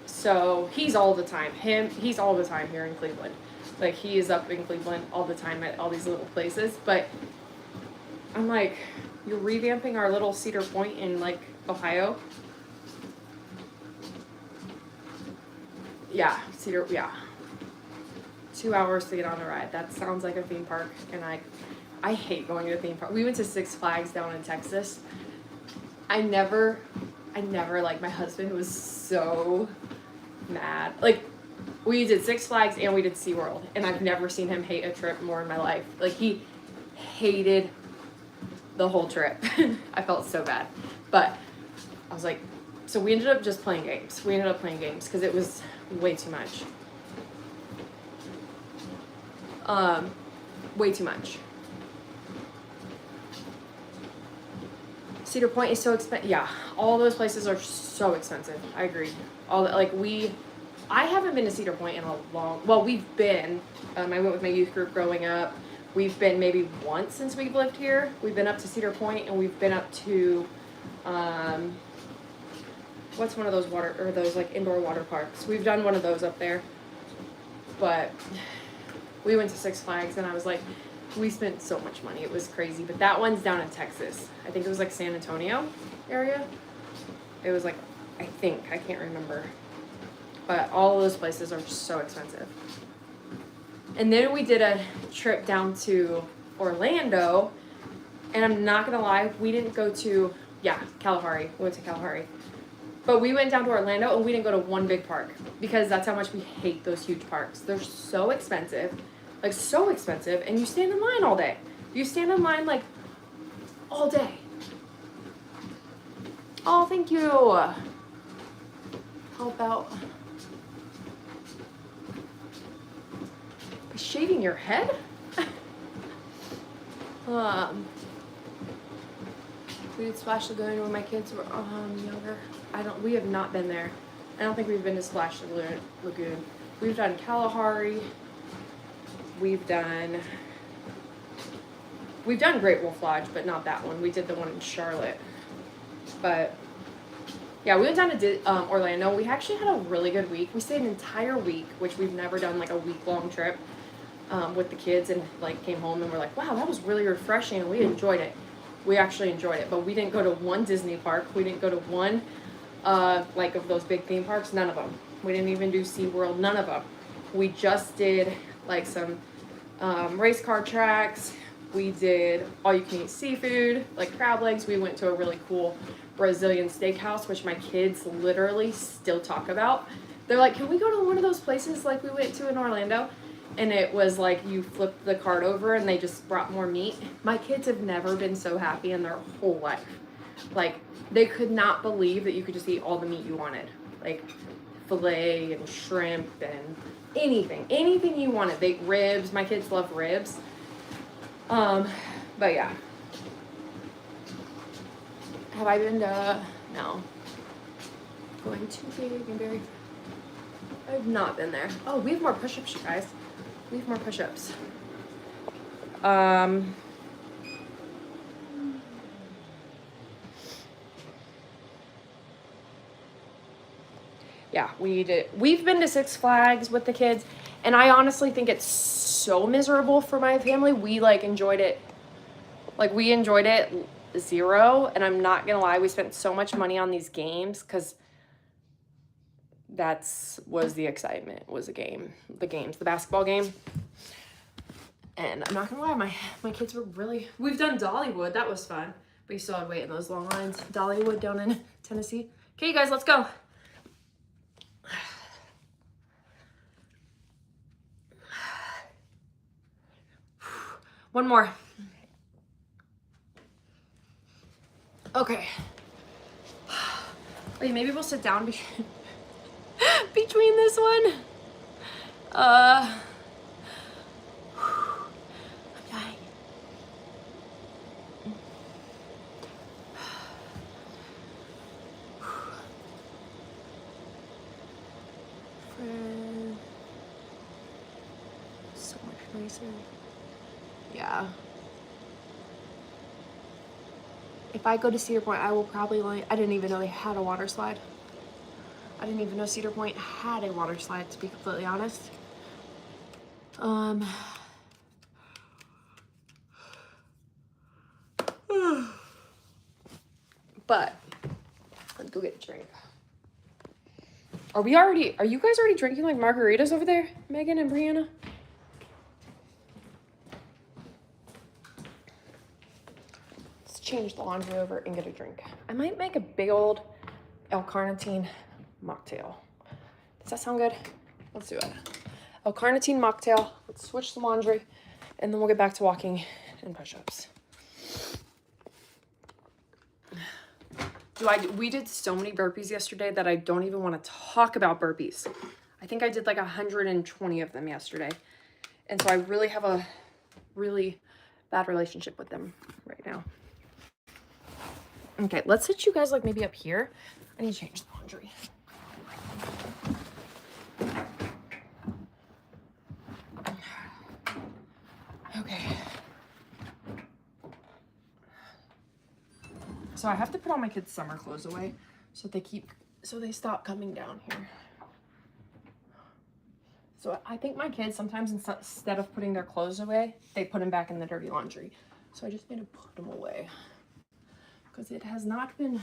So he's all the time. He's all the time here in Cleveland. Like, he is up in Cleveland all the time at all these little places. But I'm like, you're revamping our little Cedar Point in, like, Ohio? Yeah, 2 hours to get on the ride. That sounds like a theme park, and I hate going to a theme park. We went to Six Flags down in Texas. I never, like, my husband was so mad. Like, we did Six Flags and we did SeaWorld, and I've never seen him hate a trip more in my life. Like, he hated the whole trip. I felt so bad. But I was like, so we ended up just playing games. Because it was way too much. Way too much. Cedar Point is so expensive. Yeah, all those places are so expensive. I agree. I haven't been to Cedar Point in a we've been. I went with my youth group growing up. We've been maybe once since we've lived here. We've been up to Cedar Point, and we've been up to, what's one of those like indoor water parks? We've done one of those up there. But we went to Six Flags, and I was like, we spent so much money. It was crazy. But that one's down in Texas. I think it was like San Antonio area. It was like, I can't remember. But all of those places are so expensive. And then we did a trip down to Orlando. And I'm not going to lie, we didn't go to, Kalahari. We went to Kalahari. But we went down to Orlando, and we didn't go to one big park. Because that's how much we hate those huge parks. They're so expensive. Like, so expensive. And you stand in line all day. You stand in line, like, all day. Oh, thank you. How about shaving your head? We did Splash Lagoon when my kids were younger. We have not been there. I don't think we've been to Splash Lagoon. We've done Kalahari. We've done Great Wolf Lodge, but not that one. We did the one in Charlotte. But yeah, we went down to Orlando. We actually had a really good week. We stayed an entire week, which we've never done, like a week-long trip with the kids, and like came home and we're like, wow, that was really refreshing, and we enjoyed it. We actually enjoyed it, but we didn't go to one Disney park. We didn't go to one like of those big theme parks. None of them. We didn't even do SeaWorld. None of them. We just did like some race car tracks. We did all-you-can-eat seafood, like crab legs. We went to a really cool Brazilian steakhouse, which my kids literally still talk about. They're like, can we go to one of those places like we went to in Orlando? And it was like you flipped the cart over and they just brought more meat. My kids have never been so happy in their whole life. Like, they could not believe that you could just eat all the meat you wanted. Like, filet and shrimp and anything you wanted. Ribs, my kids love ribs. But yeah. Have I been to, no. Going too big and very, I've not been there. Oh, we have more push-ups, you guys. We have more push-ups. Yeah, we've been to Six Flags with the kids, and I honestly think it's so miserable for my family. We enjoyed it. We enjoyed it zero, and I'm not gonna lie, we spent so much money on these games because was the excitement, was the games, the basketball game. And I'm not gonna lie, my kids were really, we've done Dollywood, that was fun, but you still had to wait in those long lines. Dollywood down in Tennessee. Okay, you guys, let's go. One more. Okay. Wait, maybe we'll sit down between this one. I'm dying. So much nicer. Yeah. If I go to Cedar Point, I will probably I didn't even know they had a water slide. I didn't even know Cedar Point had a water slide, to be completely honest. But let's go get a drink. Are you guys already drinking margaritas over there, Megan and Brianna? Let's change the laundry over and get a drink. I might make a big old L-carnitine mocktail. Does that sound good? Let's do it. L-carnitine mocktail. Let's switch the laundry, and then we'll get back to walking and push-ups. We did so many burpees yesterday that I don't even want to talk about burpees. I think I did 120 of them yesterday. And so I really have a really bad relationship with them right now. Okay, let's sit you guys maybe up here. I need to change the laundry. Okay. So I have to put all my kids' summer clothes away so they stop coming down here. So I think my kids sometimes, instead of putting their clothes away, they put them back in the dirty laundry. So I just need to put them away because it has not been.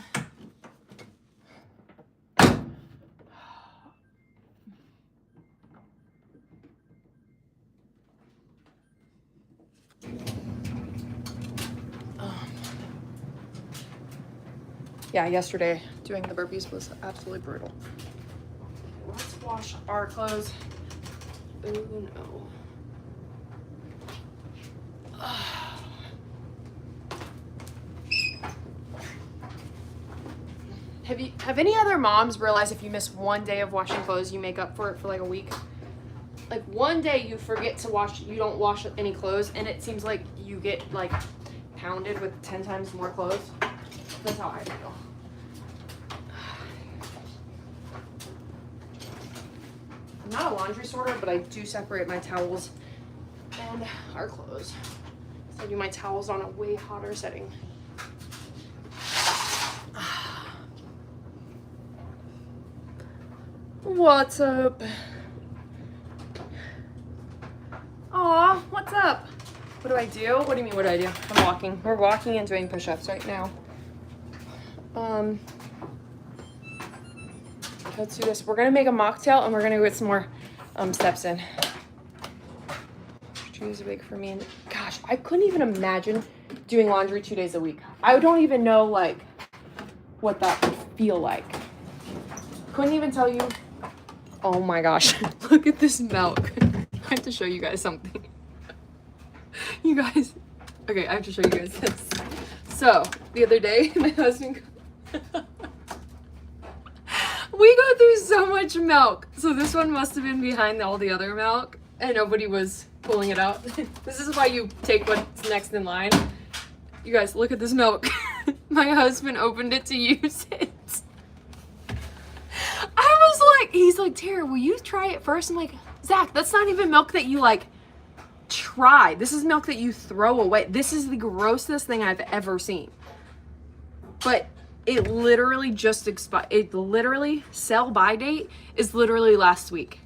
Yeah, yesterday doing the burpees was absolutely brutal. Let's wash our clothes. Oh no. Have any other moms realized if you miss one day of washing clothes, you make up for it for a week? One day you forget to wash, you don't wash any clothes, and it seems like you get pounded with 10 times more clothes. That's how I feel. I'm not a laundry sorter, but I do separate my towels and our clothes. So I do my towels on a way hotter setting. What's up? Aw, what's up? What do I do? What do you mean, what do I do? I'm walking. We're walking and doing push-ups right now. Let's do this. We're gonna make a mocktail and we're gonna get some more steps in. Choose a big for me. And gosh, I couldn't even imagine doing laundry 2 days a week. I don't even know what that would feel like. Couldn't even tell you. Oh my gosh, look at this milk. I have to show you guys something. You guys, okay, I have to show you guys this. So the other day, my husband, we go through so much milk. So this one must have been behind all the other milk and nobody was pulling it out. This is why you take what's next in line. You guys, look at this milk. My husband opened it to use it. I was like, he's like, Tara, will you try it first? I'm like, Zach, that's not even milk that you try. This is milk that you throw away. This is the grossest thing I've ever seen. But It literally just expired. It literally, sell by date is literally last week.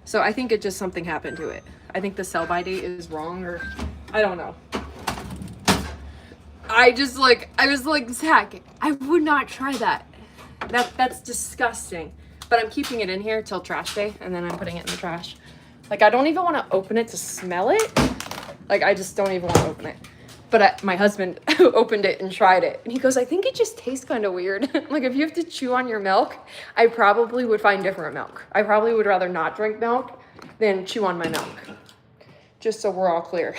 So I think it just something happened to it. I think the sell by date is wrong, or I don't know. I was like, Zach, I would not try that. That's disgusting. But I'm keeping it in here till trash day, and then I'm putting it in the trash. Like, I don't even want to open it to smell it. Like, I just don't even want to open it. But my husband opened it and tried it. And he goes, I think it just tastes kind of weird. Like, if you have to chew on your milk, I probably would find different milk. I probably would rather not drink milk than chew on my milk. Just so we're all clear.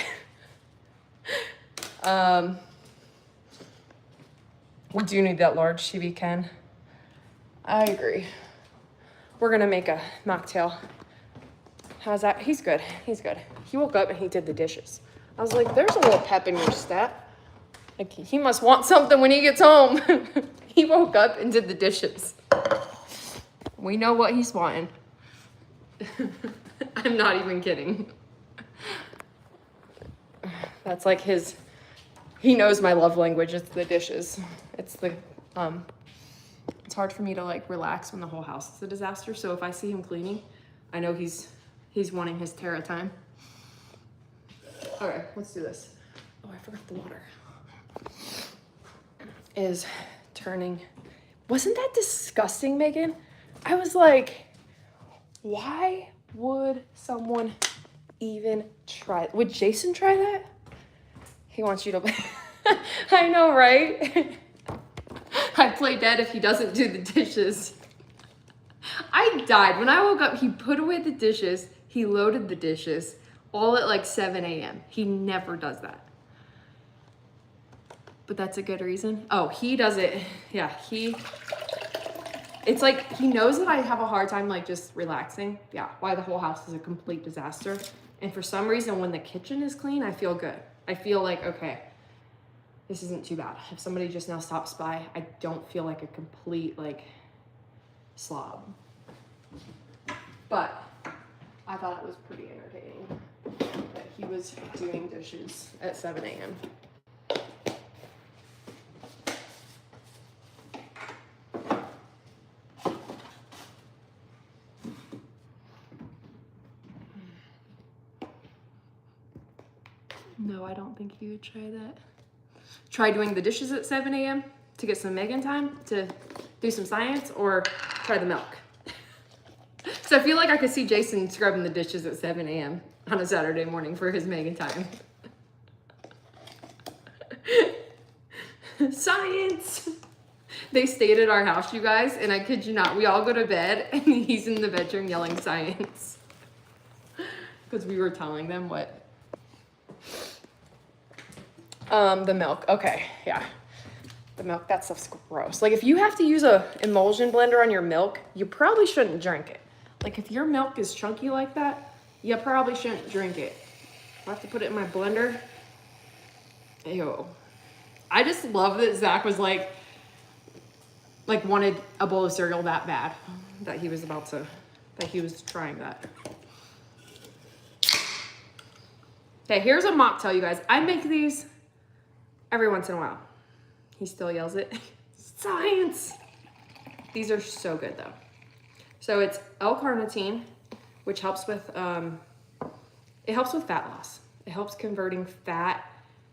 We do need that large TV, Ken. I agree. We're going to make a mocktail. How's that? He's good. He's good. He woke up and he did the dishes. I was like, there's a little pep in your step. Like, he must want something when he gets home. He woke up and did the dishes. We know what he's wanting. I'm not even kidding. That's like he knows my love language. It's the dishes. It's hard for me to like relax when the whole house is a disaster. So if I see him cleaning, I know he's wanting his Terra time. All right, let's do this. Oh, I forgot the water. Is turning. Wasn't that disgusting, Megan? I was like, why would someone even try? Would Jason try that? He wants you to. I know, right? I play dead if he doesn't do the dishes. I died. When I woke up, he put away the dishes. He loaded the dishes. All at like 7 a.m. He never does that. But that's a good reason. Oh, he does it. Yeah, it's like he knows that I have a hard time like just relaxing. Yeah, why the whole house is a complete disaster. And for some reason, when the kitchen is clean, I feel good. I feel like, okay, this isn't too bad. If somebody just now stops by, I don't feel like a complete like slob. But I thought it was pretty entertaining that he was doing dishes at 7 a.m. No, I don't think you would try that. Try doing the dishes at 7 a.m. to get some Megan time to do some science, or try the milk. So I feel like I could see Jason scrubbing the dishes at 7 a.m. on a Saturday morning for his Megan time. Science! They stayed at our house, you guys, and I kid you not, we all go to bed and he's in the bedroom yelling science. Because we were telling them what. The milk. Okay, yeah. The milk, that stuff's gross. Like, if you have to use a emulsion blender on your milk, you probably shouldn't drink it. Like, if your milk is chunky like that, you probably shouldn't drink it. I have to put it in my blender. Ew. I just love that Zach was like wanted a bowl of cereal that bad that he was trying that. Okay, here's a mocktail, you guys. I make these every once in a while. He still yells it. Science! These are so good though. So it's L-carnitine, which helps with fat loss. It helps converting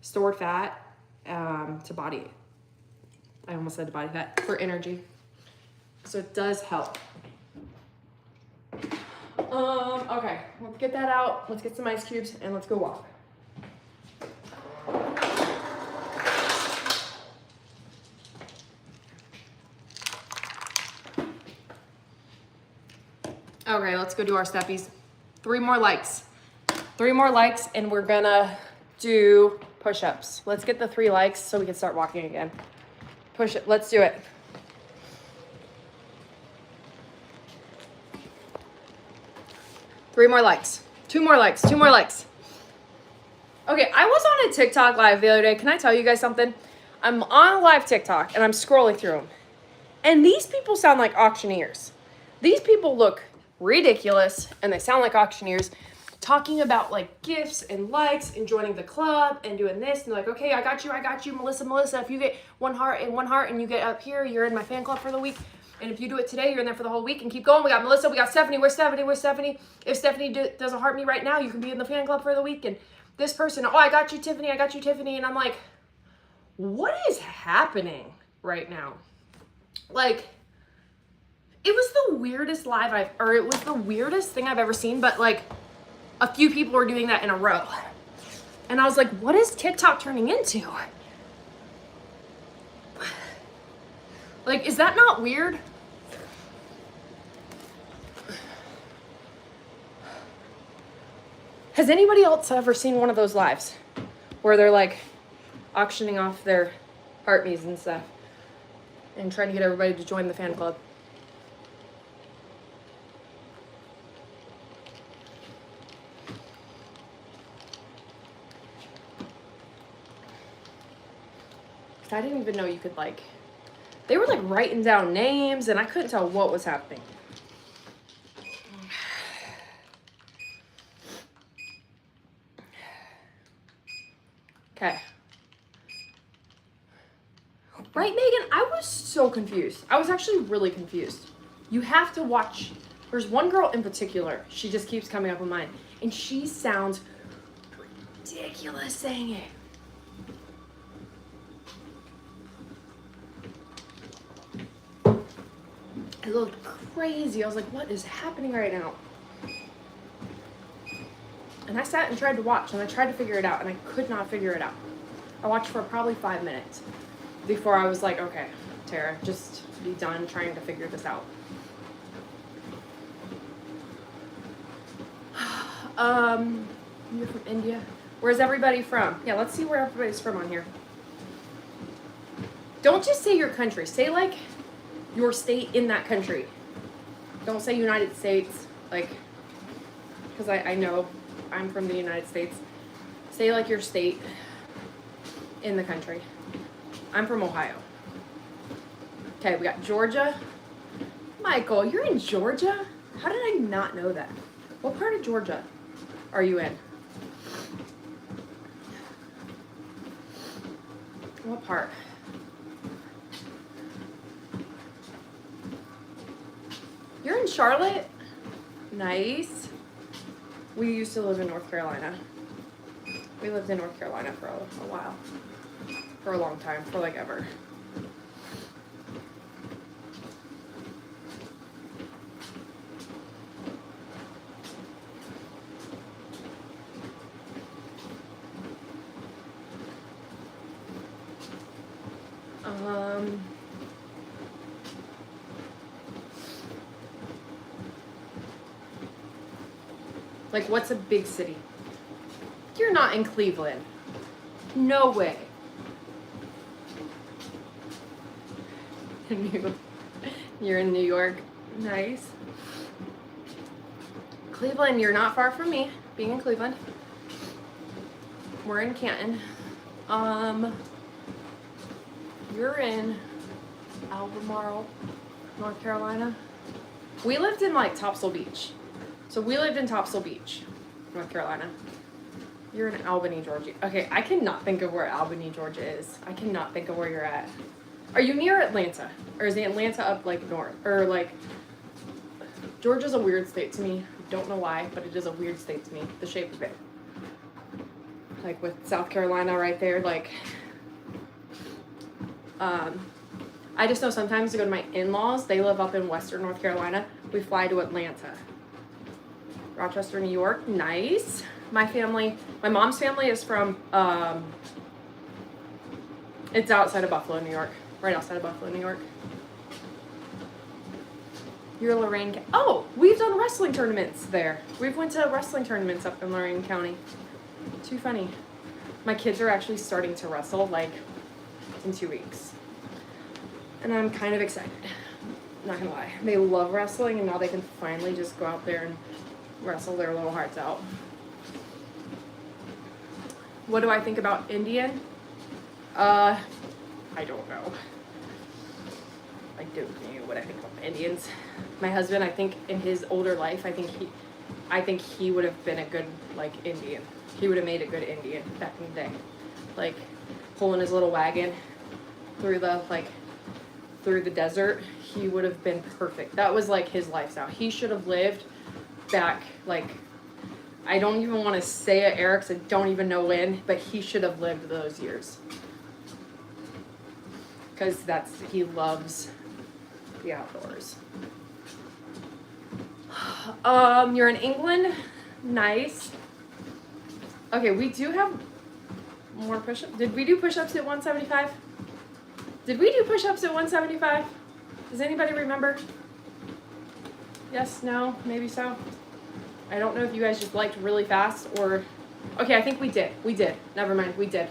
stored fat, to body. I almost said to body fat, for energy. So it does help. Okay, let's get that out. Let's get some ice cubes and let's go walk. Okay, let's go do our steppies. 3 more likes. 3 more likes and we're gonna do push-ups. Let's get the 3 likes so we can start walking again. Push it, let's do it. Three more likes. 2 more likes. 2 more likes. Okay, I was on a TikTok live the other day. Can I tell you guys something? I'm on a live TikTok and I'm scrolling through them. And these people sound like auctioneers. These people look ridiculous and they sound like auctioneers. talking about like gifts and likes and joining the club and doing this, and like, okay, I got you, Melissa, if you get one heart and you get up here, you're in my fan club for the week. And if you do it today, you're in there for the whole week, and keep going. We got Melissa, we got Stephanie. Where's Stephanie? If Stephanie doesn't heart me right now, you can be in the fan club for the week. And this person, oh, I got you, Tiffany. And I'm like, what is happening right now? Like, it was the weirdest it was the weirdest thing I've ever seen, but like a few people were doing that in a row. And I was like, what is TikTok turning into? Like, is that not weird? Has anybody else ever seen one of those lives where they're like auctioning off their heart me's and stuff and trying to get everybody to join the fan club? I didn't even know you could like, they were like writing down names and I couldn't tell what was happening. Okay. Right, Megan? I was so confused. I was actually really confused. You have to watch. There's one girl in particular. She just keeps coming up in mine. And she sounds ridiculous saying it. It looked crazy. I was like, what is happening right now? And I sat and tried to watch, and I tried to figure it out, and I could not figure it out. I watched for probably 5 minutes before I was like, okay, Tara, just be done trying to figure this out. You're from India? Where's everybody from? Yeah, let's see where everybody's from on here. Don't just say your country. Say, like, your state in that country. Don't say United States, like, because I know I'm from the United States. Say, like, your state in the country. I'm from Ohio. Okay, we got Georgia. Michael, you're in Georgia? How did I not know that? What part of Georgia are you in? What part? You're in Charlotte? Nice. We used to live in North Carolina. We lived in North Carolina for a while. For a long time, for like ever. Like, what's a big city? You're not in Cleveland. No way. You're in New York. Nice. Cleveland, you're not far from me, being in Cleveland. We're in Canton. You're in Albemarle, North Carolina. We lived in like Topsail Beach. So we lived in Topsail Beach, North Carolina. You're in Albany, Georgia. Okay, I cannot think of where Albany, Georgia is. I cannot think of where you're at. Are you near Atlanta? Or is the Atlanta up like north? Or like, Georgia's a weird state to me. I don't know why, but it is a weird state to me. The shape of it. Like with South Carolina right there, like, I just know sometimes to go to my in-laws, they live up in Western North Carolina. We fly to Atlanta. Rochester, New York, nice. My mom's family is from, it's outside of Buffalo, New York. Right outside of Buffalo, New York. You're Lorain. Oh, we've done wrestling tournaments there. We've went to wrestling tournaments up in Lorain County. Too funny. My kids are actually starting to wrestle, like, in 2 weeks. And I'm kind of excited. Not gonna lie. They love wrestling, and now they can finally just go out there and wrestle their little hearts out. What do I think about Indian? I don't know. I don't know what I think about Indians. My husband, I think in his older life, I think I think he would have been a good, like, Indian. He would have made a good Indian back in the day. Like, pulling his little wagon through the desert. He would have been perfect. That was, like, his lifestyle. He should have lived back, like, I don't even want to say it, Eric, 'cause I don't even know when, but he should have lived those years. Because he loves the outdoors. You're in England? Nice. Okay, we do have more push-ups. Did we do push-ups at 175? Did we do push-ups at 175? Does anybody remember? Yes, no, maybe so. I don't know if you guys just liked really fast or... Okay, I think we did. We did. Never mind, we did.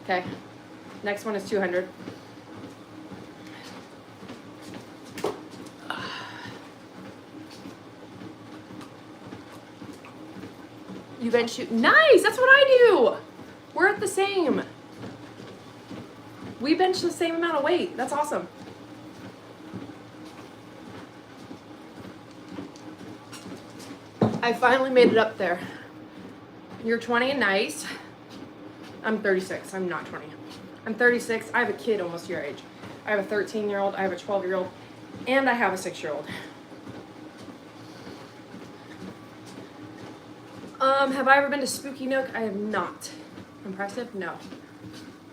Okay. Next one is 200. You bench shoot. Nice! That's what I do! We're at the same. We bench the same amount of weight. That's awesome. I finally made it up there. You're 20 and nice. I'm 36. I'm not 20. I'm 36. I have a kid almost your age. I have a 13-year-old. I have a 12-year-old. And I have a 6-year-old. Have I ever been to Spooky Nook? I have not. Impressive? No.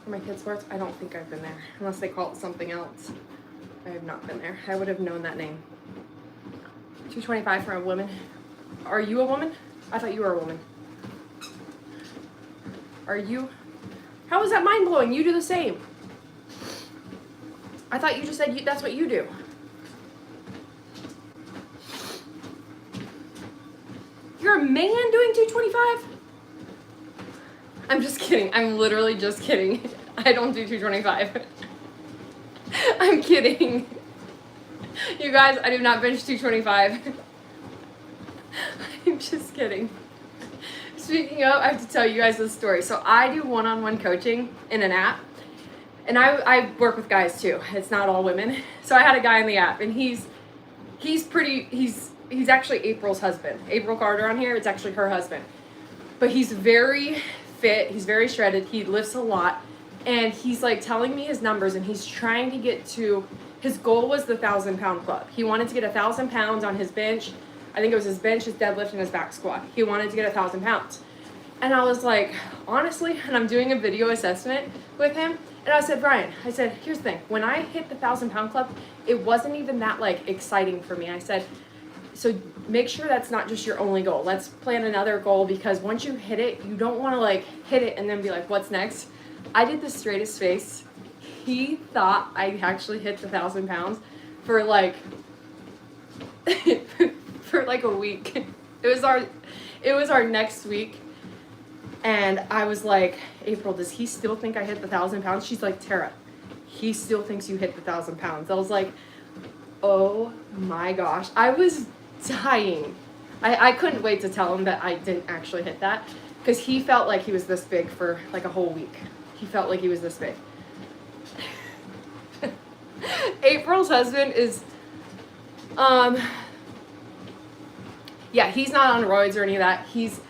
For my kids' sports? I don't think I've been there. Unless they call it something else. I have not been there. I would have known that name. 225 for a woman. Are you a woman? I thought you were a woman. Are you? How is that mind-blowing? You do the same. I thought you just said that's what you do. You're a man doing 225? I'm just kidding. I'm literally just kidding. I don't do 225. I'm kidding. You guys, I do not bench 225. I'm just kidding. Speaking of, I have to tell you guys this story. So I do one-on-one coaching in an app. And I work with guys too. It's not all women. So I had a guy in the app, and he's actually April's husband. April Carter on here, it's actually her husband. But he's very fit, he's very shredded, he lifts a lot, and he's like telling me his numbers, and he's trying to get to, his goal was the 1,000-pound club. He wanted to get 1,000 pounds on his bench. I think it was his bench, his deadlift, and his back squat. He wanted to get 1,000 pounds. And I was like, honestly, and I'm doing a video assessment with him, and I said, Brian, I said, here's the thing. When I hit the 1,000-pound club, it wasn't even that like exciting for me. I said, so make sure that's not just your only goal. Let's plan another goal, because once you hit it, you don't want to like hit it and then be like, what's next? I did the straightest face. He thought I actually hit the 1,000 pounds for like for like a week. It was our next week, and I was like, April, does he still think I hit the 1,000 pounds? She's like, Tara, he still thinks you hit the 1,000 pounds. I was like, oh my gosh, I was dying. I couldn't wait to tell him that I didn't actually hit that, because he felt like he was this big for like a whole week. He felt like he was this big. April's husband is, yeah, he's not on roids or any of that. He's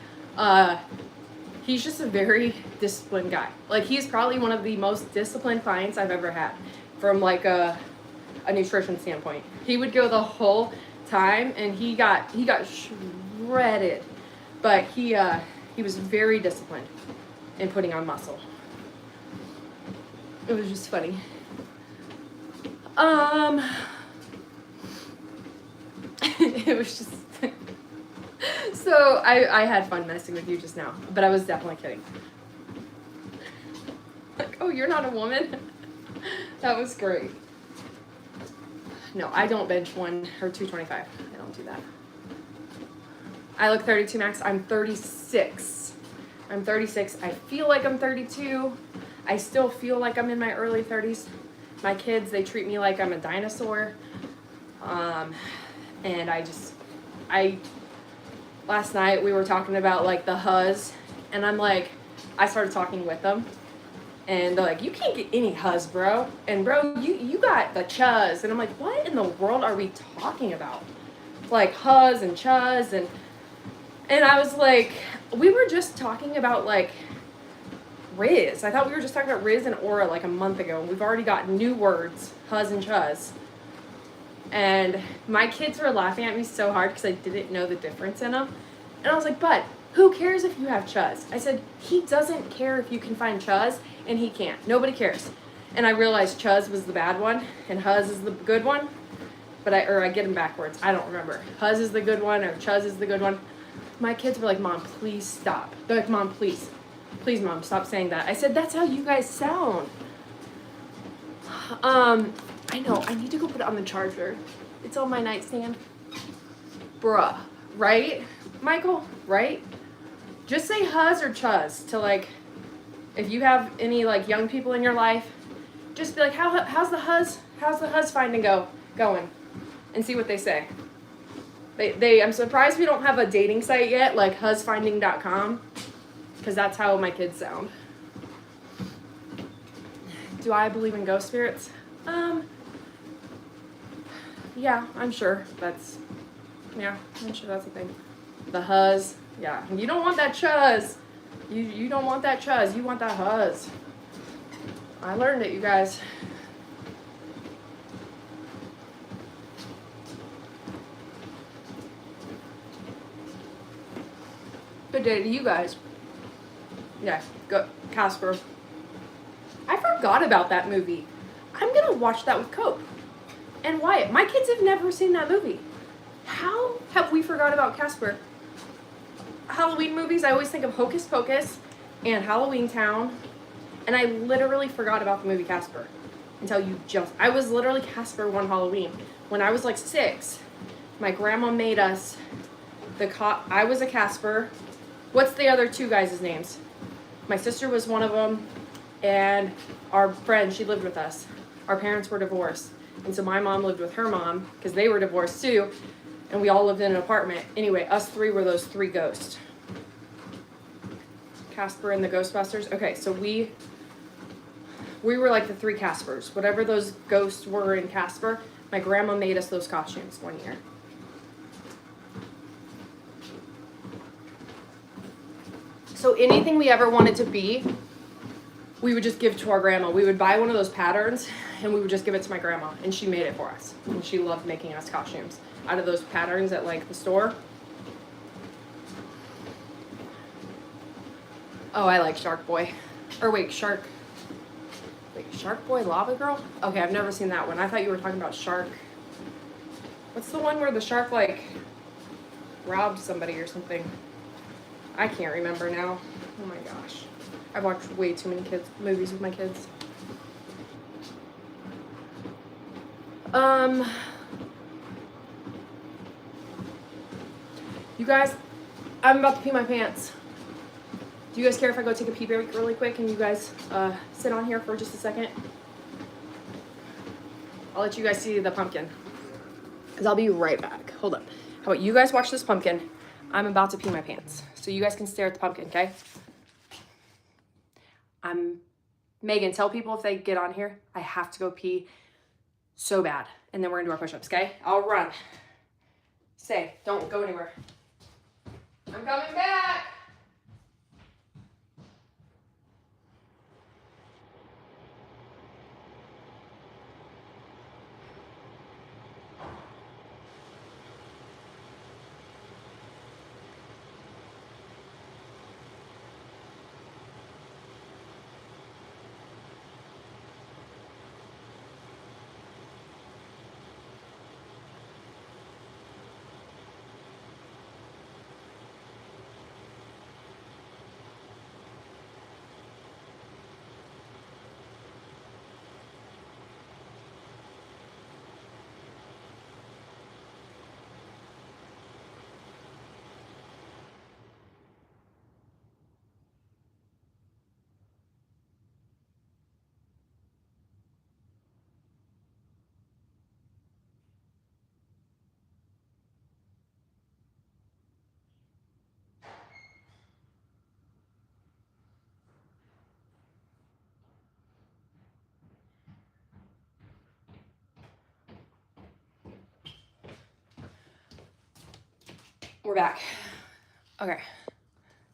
just a very disciplined guy. Like, he's probably one of the most disciplined clients I've ever had from like a nutrition standpoint. He would go the whole time, and he got shredded, but he was very disciplined in putting on muscle. It was just funny. It was just so I had fun messing with you just now, but I was definitely kidding. Like, oh, you're not a woman? That was great. No, I don't bench 1 or 225. I don't do that. I look 32 max. I'm 36. I'm 36. I feel like I'm 32. I still feel like I'm in my early 30s. My kids, they treat me like I'm a dinosaur. And last night we were talking about like the huzz, and I'm like, I started talking with them, and they're like, you can't get any huzz, bro. And bro, you got the chuzz. And I'm like, what in the world are we talking about? Like huzz and chuzz, and And I was like, we were just talking about like Riz. I thought we were just talking about Riz and Aura like a month ago. And we've already got new words, huz and chuz. And my kids were laughing at me so hard because I didn't know the difference in them. And I was like, but who cares if you have chuz? I said, he doesn't care if you can find chuz, and he can't. Nobody cares. And I realized chuz was the bad one, and huz is the good one. But I get them backwards. I don't remember. Huz is the good one, or chuz is the good one. My kids were like, Mom, please stop. They're like, Mom, please. Please, Mom, stop saying that. I said, that's how you guys sound. I know. I need to go put it on the charger. It's on my nightstand. Bruh. Right? Michael? Right? Just say huz or chuz to, like, if you have any, like, young people in your life, just be like, how's the huz? How's the huz finding going? And see what they say. I'm surprised we don't have a dating site yet, like huzfinding.com, because that's how my kids sound. Do I believe in ghost spirits? Yeah, I'm sure that's a thing. The huz, yeah. You don't want that chuz. You don't want that chuz. You want that huz. I learned it, you guys. Good day to you guys. Yeah, go Casper. I forgot about that movie. I'm gonna watch that with Cope and Wyatt. My kids have never seen that movie. How have we forgot about Casper? Halloween movies, I always think of Hocus Pocus and Halloween Town, and I literally forgot about the movie Casper until I was literally Casper one Halloween. When I was like 6, my grandma made us I was a Casper. What's the other 2 guys' names? My sister was one of them, and our friend, she lived with us. Our parents were divorced, and so my mom lived with her mom, because they were divorced too, and we all lived in an apartment. Anyway, us 3 were those 3 ghosts. Casper and the Ghostbusters. Okay, so we were like the 3 Caspers. Whatever those ghosts were in Casper, my grandma made us those costumes one year. So anything we ever wanted to be, we would just give to our grandma. We would buy one of those patterns, and we would just give it to my grandma, and she made it for us. And she loved making us costumes out of those patterns at like the store. Oh, I like Shark Boy. Or wait, Shark Boy, Lava Girl? Okay, I've never seen that one. I thought you were talking about Shark. What's the one where the shark like robbed somebody or something? I can't remember now. Oh my gosh. I've watched way too many movies with my kids. You guys, I'm about to pee my pants. Do you guys care if I go take a pee break really quick and you guys sit on here for just a second? I'll let you guys see the pumpkin, because I'll be right back. Hold up. How about you guys watch this pumpkin? I'm about to pee my pants, so you guys can stare at the pumpkin, okay? Megan, tell people if they get on here, I have to go pee so bad. And then we're gonna do our push-ups, okay? I'll run. Stay, don't go anywhere. I'm coming back. We're back. Okay.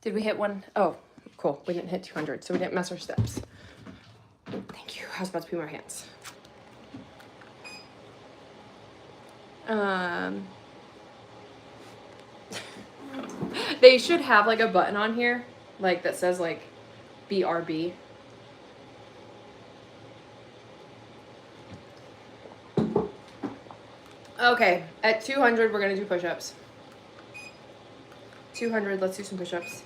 Did we hit one? Oh, cool. We didn't hit 200, so we didn't mess our steps. Thank you. I was about to pee my hands. They should have like a button on here, like that says like BRB. Okay, at 200, we're gonna do push-ups. 200, let's do some push-ups.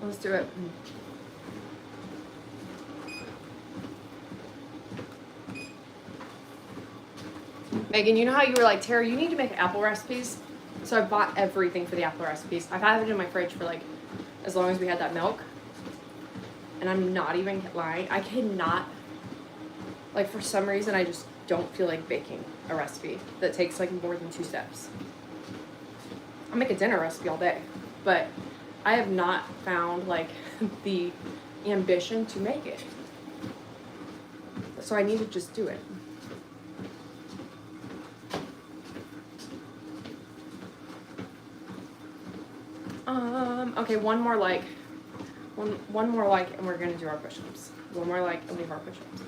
Let's do it. Megan, you know how you were like, Tara, you need to make apple recipes? So I bought everything for the apple recipes. I've had it in my fridge for like as long as we had that milk. And I'm not even lying. I cannot, like for some reason, I just don't feel like baking a recipe that takes like more than 2 steps. I'll make a dinner recipe all day, but I have not found like the ambition to make it. So I need to just do it. Okay, one more like, and we're gonna do our push-ups. One more like, and we have our push-ups.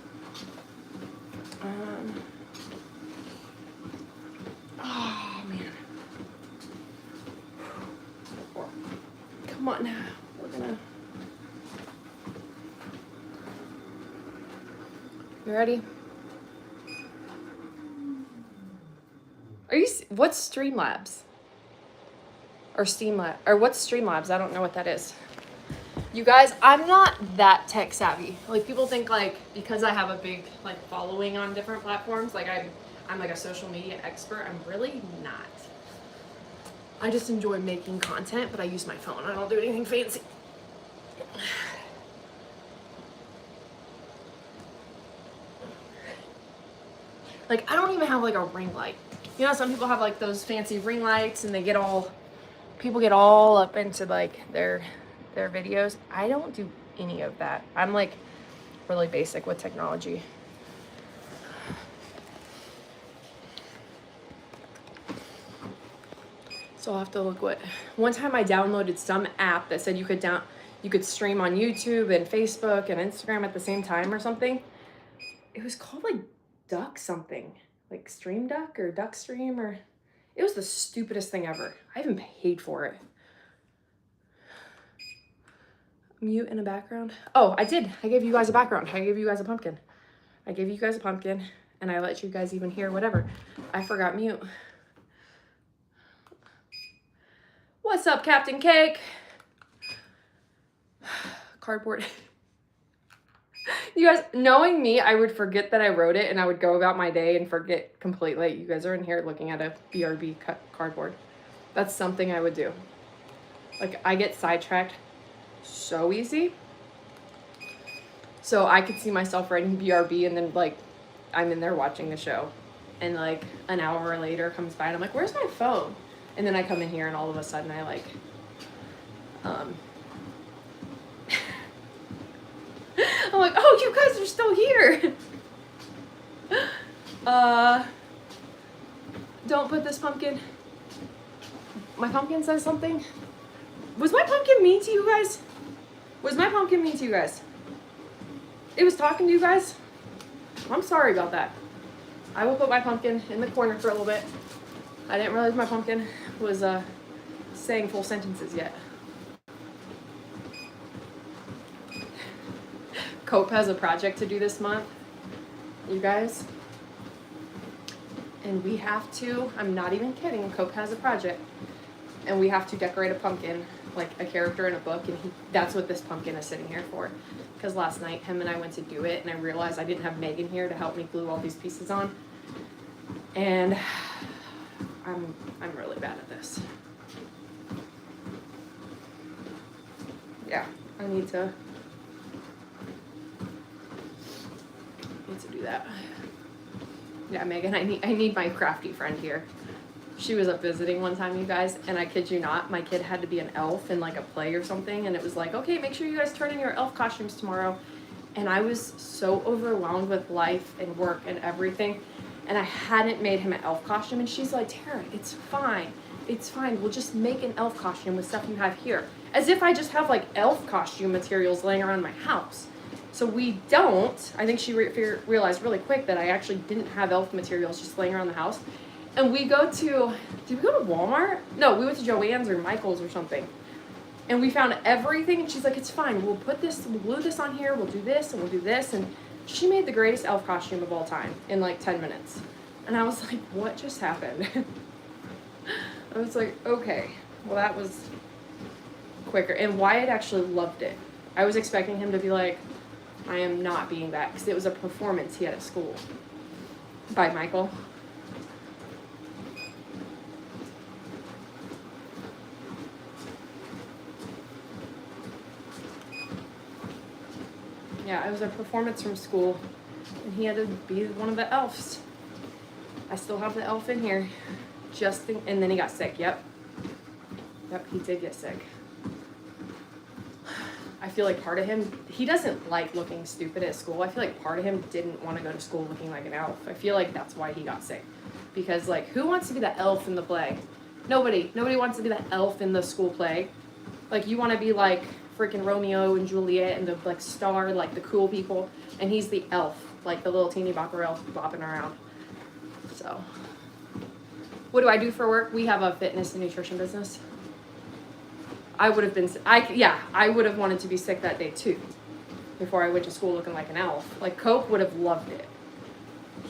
Oh man. 4. Come on now. We're gonna. You ready? Are you? What's Streamlabs? Or Steamlabs? Or what's Streamlabs? I don't know what that is. You guys, I'm not that tech savvy. Like people think like because I have a big like following on different platforms, like I'm like a social media expert. I'm really not. I just enjoy making content, but I use my phone. I don't do anything fancy. Like I don't even have like a ring light. You know, some people have like those fancy ring lights and people get all up into like their videos. I don't do any of that. I'm like really basic with technology. So I'll have to look one time I downloaded some app that said you could stream on YouTube and Facebook and Instagram at the same time or something. It was called like Duck something, like Stream Duck or Duck Stream, or it was the stupidest thing ever. I even paid for it. Mute in the background. Oh, I did. I gave you guys a background. I gave you guys a pumpkin. And I let you guys even hear whatever. I forgot mute. What's up, Captain Cake? Cardboard. You guys, knowing me, I would forget that I wrote it and I would go about my day and forget completely. You guys are in here looking at a BRB cardboard. That's something I would do. Like, I get sidetracked so easy. So I could see myself writing BRB and then like I'm in there watching the show and like an hour later comes by and I'm like, where's my phone? And then I come in here and all of a sudden I like I'm like, oh, you guys are still here. Don't put this pumpkin. My pumpkin says something. Was my pumpkin mean to you guys? Was my pumpkin mean to you guys? It was talking to you guys? I'm sorry about that. I will put my pumpkin in the corner for a little bit. I didn't realize my pumpkin was saying full sentences yet. Cope has a project to do this month, you guys. And we have to, I'm not even kidding, Cope has a project. And we have to decorate a pumpkin, like a character in a book, and that's what this pumpkin is sitting here for. Because last night, him and I went to do it, and I realized I didn't have Megan here to help me glue all these pieces on. And I'm really bad at this. Yeah, I need to do that. Yeah, Megan, I need my crafty friend here. She was up visiting one time, you guys, and I kid you not, my kid had to be an elf in like a play or something, and it was like, okay, make sure you guys turn in your elf costumes tomorrow. And I was so overwhelmed with life and work and everything, and I hadn't made him an elf costume, and she's like, Tara, it's fine. It's fine. We'll just make an elf costume with stuff you have here. As if I just have like elf costume materials laying around my house. So we don't. I think she realized really quick that I actually didn't have elf materials just laying around the house. And we go to, did we go to Walmart? No, we went to Joann's or Michael's or something. And we found everything, and she's like, it's fine. We'll glue this on here. We'll do this, and we'll do this. And she made the greatest elf costume of all time in like 10 minutes. And I was like, what just happened? I was like, okay, well, that was quicker. And Wyatt actually loved it. I was expecting him to be like, I am not being that, because it was a performance he had at school by Michael. Yeah, it was a performance from school, and he had to be one of the elves. I still have the elf in here, and then he got sick. Yep, he did get sick. I feel like part of him, he doesn't like looking stupid at school. I feel like part of him didn't want to go to school looking like an elf. I feel like that's why he got sick, because like, who wants to be the elf in the play? Nobody wants to be the elf in the school play. Like, you want to be like freaking Romeo and Juliet and the like star, like the cool people, and he's the elf, like the little teeny bopper elf bopping around. So, what do I do for work? We have a fitness and nutrition business. I would have wanted to be sick that day too, before I went to school looking like an elf. Like, Cope would have loved it.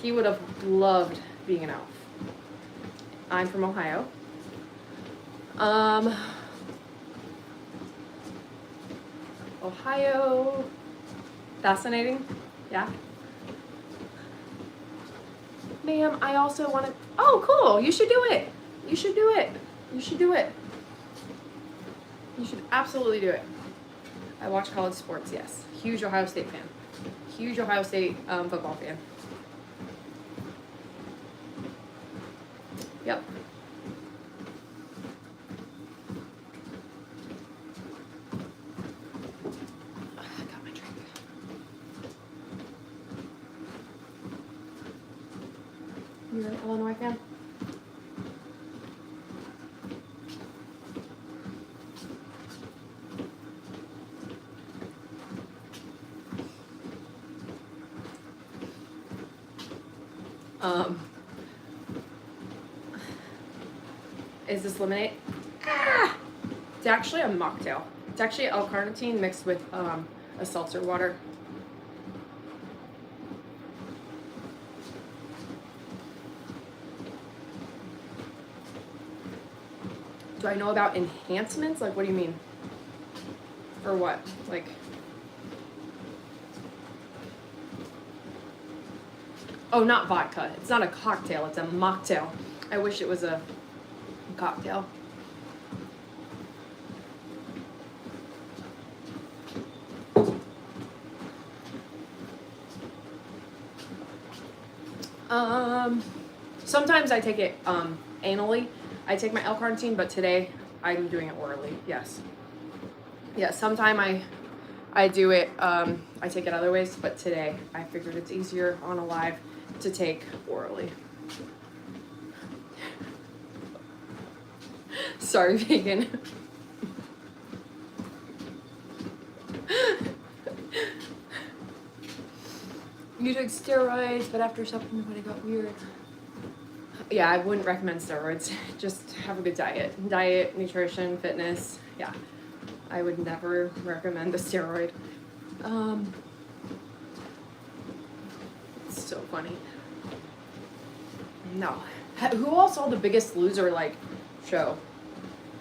He would have loved being an elf. I'm from Ohio. Ohio, fascinating, yeah. Ma'am, I also want to, oh, cool, you should do it. You should do it. You should do it. You should absolutely do it. I watch college sports, yes. Huge Ohio State fan. Huge Ohio State football fan. Yep. I got my drink. You're an Illinois fan? Is this lemonade? Ah! It's actually a mocktail. It's actually L-carnitine mixed with a seltzer water. Do I know about enhancements? Like, what do you mean? For what? Like, oh, not vodka. It's not a cocktail. It's a mocktail. I wish it was a cocktail. Sometimes I take it anally. I take my L-carnitine, but today I'm doing it orally. Yes. Yeah, sometime I do it, I take it other ways, but today I figured it's easier on a live to take orally. Sorry, vegan. You took steroids, but after supplement it got weird. Yeah, I wouldn't recommend steroids. Just have a good diet. Diet, nutrition, fitness. Yeah. I would never recommend a steroid. It's so funny. No. Who all saw The Biggest Loser, like, show?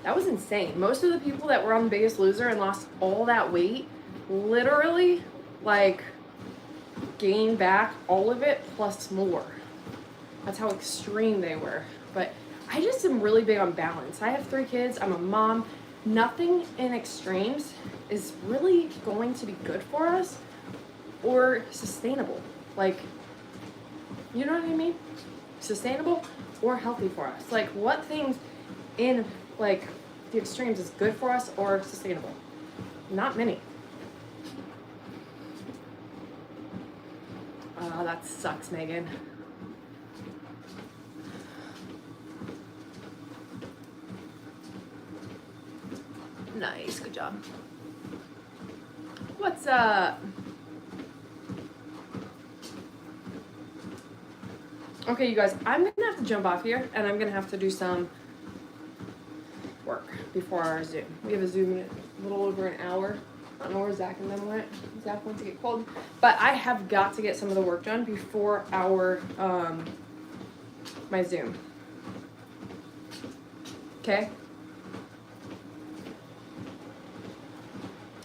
That was insane. Most of the people that were on The Biggest Loser and lost all that weight, literally, like, gained back all of it plus more. That's how extreme they were. But I just am really big on balance. I have 3 kids. I'm a mom. Nothing in extremes is really going to be good for us or sustainable. Like, you know what I mean? Sustainable or healthy for us. Like, what things in, like, the extremes is good for us or sustainable? Not many. That sucks, Megan. Nice, good job. What's up? Okay, you guys, I'm gonna have to jump off here and I'm gonna have to do some work before our Zoom. We have a Zoom in a little over an hour. I don't know where Zach and them went. Zach went to get cold. But I have got to get some of the work done before our my Zoom. Okay?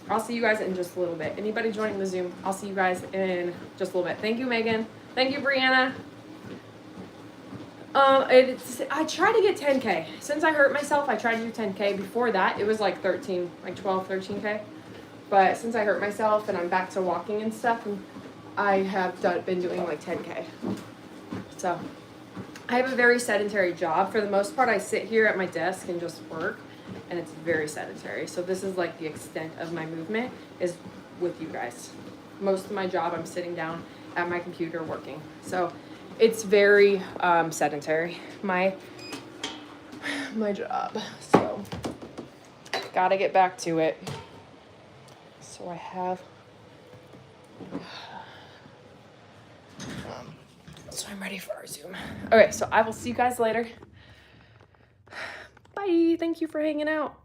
I'll see you guys in just a little bit. Anybody joining the Zoom, I'll see you guys in just a little bit. Thank you, Megan. Thank you, Brianna. I try to get 10K. Since I hurt myself, I tried to do 10K. Before that, it was like 12, 13K. But since I hurt myself and I'm back to walking and stuff, and I have been doing like 10K. So I have a very sedentary job. For the most part, I sit here at my desk and just work, and it's very sedentary. So this is like the extent of my movement is with you guys. Most of my job, I'm sitting down at my computer working. So it's very sedentary, my job. So gotta get back to it. So I have, so I'm ready for our Zoom. Okay, so I will see you guys later. Bye, thank you for hanging out.